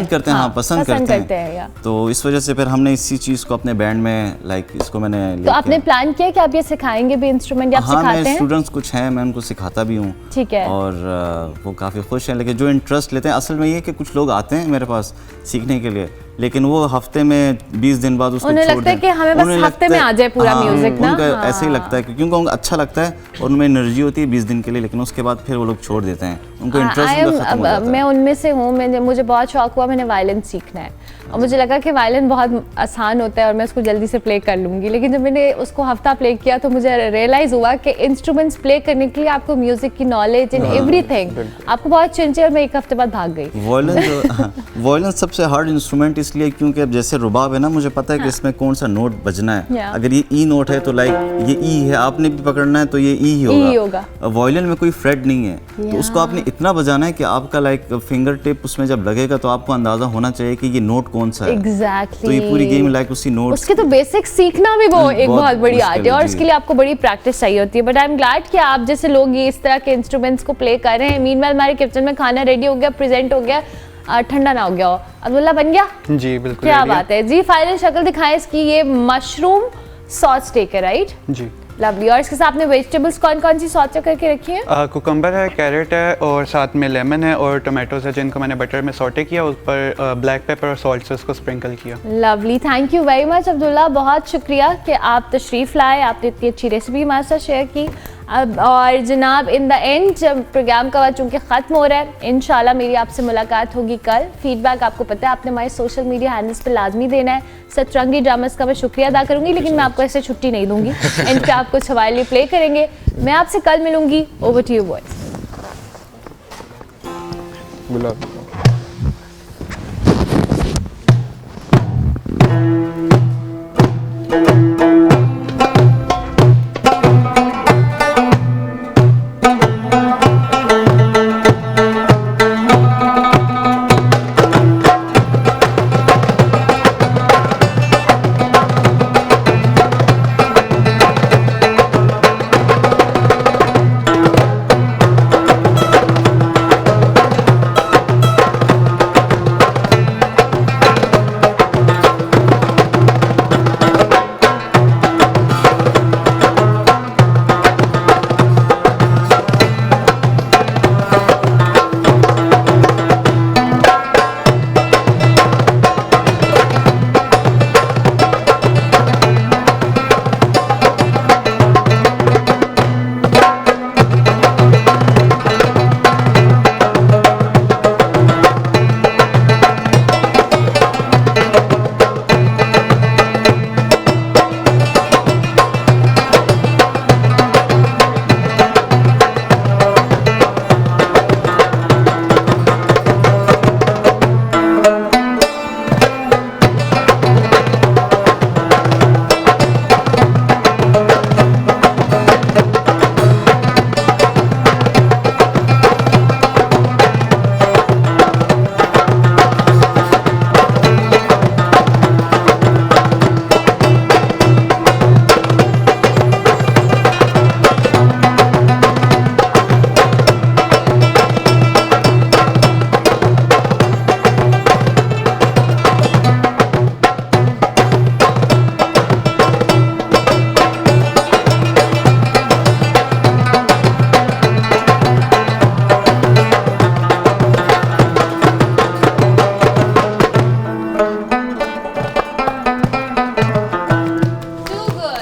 करते हैं, हाँ पसंद करते हैं तो इस वजह से फिर हमने इसी चीज़ को अपने बैंड में इसको मैंने तो आपने प्लान किया कि आप ये सिखाएंगे भी इंस्ट्रूमेंट या आप सिखाते हैं? हाँ, स्टूडेंट्स कुछ हैं, मैं उनको सिखाता भी हूँ। ठीक है। और वो काफ़ी खुश हैं, लेकिन जो इंटरेस्ट लेते हैं, असल में ये कि कुछ लोग आते हैं मेरे पास सीखने के लिए, लेकिन वो हफ्ते में 20 दिन बाद उसको उन्हें लगता है कि हमें बस हफ्ते में आ जाए पूरा म्यूजिक ना, उनका ऐसे ही लगता है क्योंकि उनको अच्छा लगता है और उनमें एनर्जी होती है 20 दिन के लिए, लेकिन उसके बाद फिर वो लोग छोड़ देते हैं, उनको इंटरेस्ट खत्म हो जाता है। मैं उनमें से हूँ, मुझे बहुत शौक हुआ, मैंने वायलिन सीखना है और मुझे लगा कि वायलिन बहुत आसान होता है और मैं उसको जल्दी से प्ले कर लूँगी, लेकिन जब मैंने उसको हफ्ता प्ले किया तो मुझे रियलाइज़ हुआ कि इंस्ट्रूमेंट्स प्ले करने के लिए आपको म्यूजिक की नॉलेज एंड एवरीथिंग आपको बहुत चाहिए और मैं एक हफ्ते बाद भाग गई। वायलिन सबसे हार्ड इंस्ट्रूमेंट इसलिए क्योंकि अब जैसे रुबाब है ना, मुझे पता है कि इसमें कौन सा नोट बजना है, अगर ये ई नोट है तो लाइक ये ई है, आपने भी पकड़ना है तो ये ई ही होगा। वायलिन में कोई फ्रेट नहीं है, तो उसको आपने इतना बजाना है कि आपका लाइक फिंगर टिप उसमें जब लगेगा तो आपको अंदाजा होना चाहिए कि ये नोट कौन सा है। Exactly. तो ये पूरी गेम लाइक उसी नोट, उसके तो बेसिक सीखना भी वो एक बहुत बड़ी आर्ट है और उसके लिए आपको बड़ी प्रैक्टिस चाहिए होती है। बट आई एम ग्लैड कि आप जैसे लोग ये इस तरह के इंस्ट्रूमेंट्स को प्ले कर रहे हैं। मीनवाइल हमारे किचन में खाना रेडी हो गया, प्रेजेंट हो गया, ठंडा ना हो गया हो। अब्दुल्ला बन गया? जी बिल्कुल, क्या बात है जी। फाइनल शक्ल दिखाएं इसकी, ये मशरूम सॉस स्टेक है, राइट जी, लवली। और इसके साथ आपने वेजिटेबल्स कौन कौन सी सॉस करके रखी है? कुकम्बर है, कैरेट है और साथ में लेमन है और टोमेटोज है जिनको मैंने बटर में सॉटे किया, उस पर ब्लैक पेपर और सॉल्ट से उसको स्प्रिंकल किया। Lovely, thank you very much Abdullah, बहुत शुक्रिया कि आप तशरीफ़ लाए, आपने इतनी अच्छी रेसिपी हमारे साथ शेयर की। अब और जनाब इन द एंड जब प्रोग्राम का वक्त चूँकि ख़त्म हो रहा है, इंशाल्लाह मेरी आपसे मुलाकात होगी कल। फीडबैक आपको पता है आपने हमारे सोशल मीडिया हैंडल्स पे लाजमी देना है। सतरंगी ड्रामास का मैं शुक्रिया अदा करूँगी, लेकिन मैं आपको ऐसे छुट्टी नहीं दूँगी। एंड पे आप कुछ हमारे लिए प्ले करेंगे। मैं आपसे कल मिलूँगी। Over to you boys.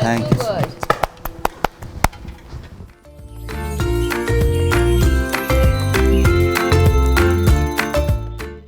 Thank you.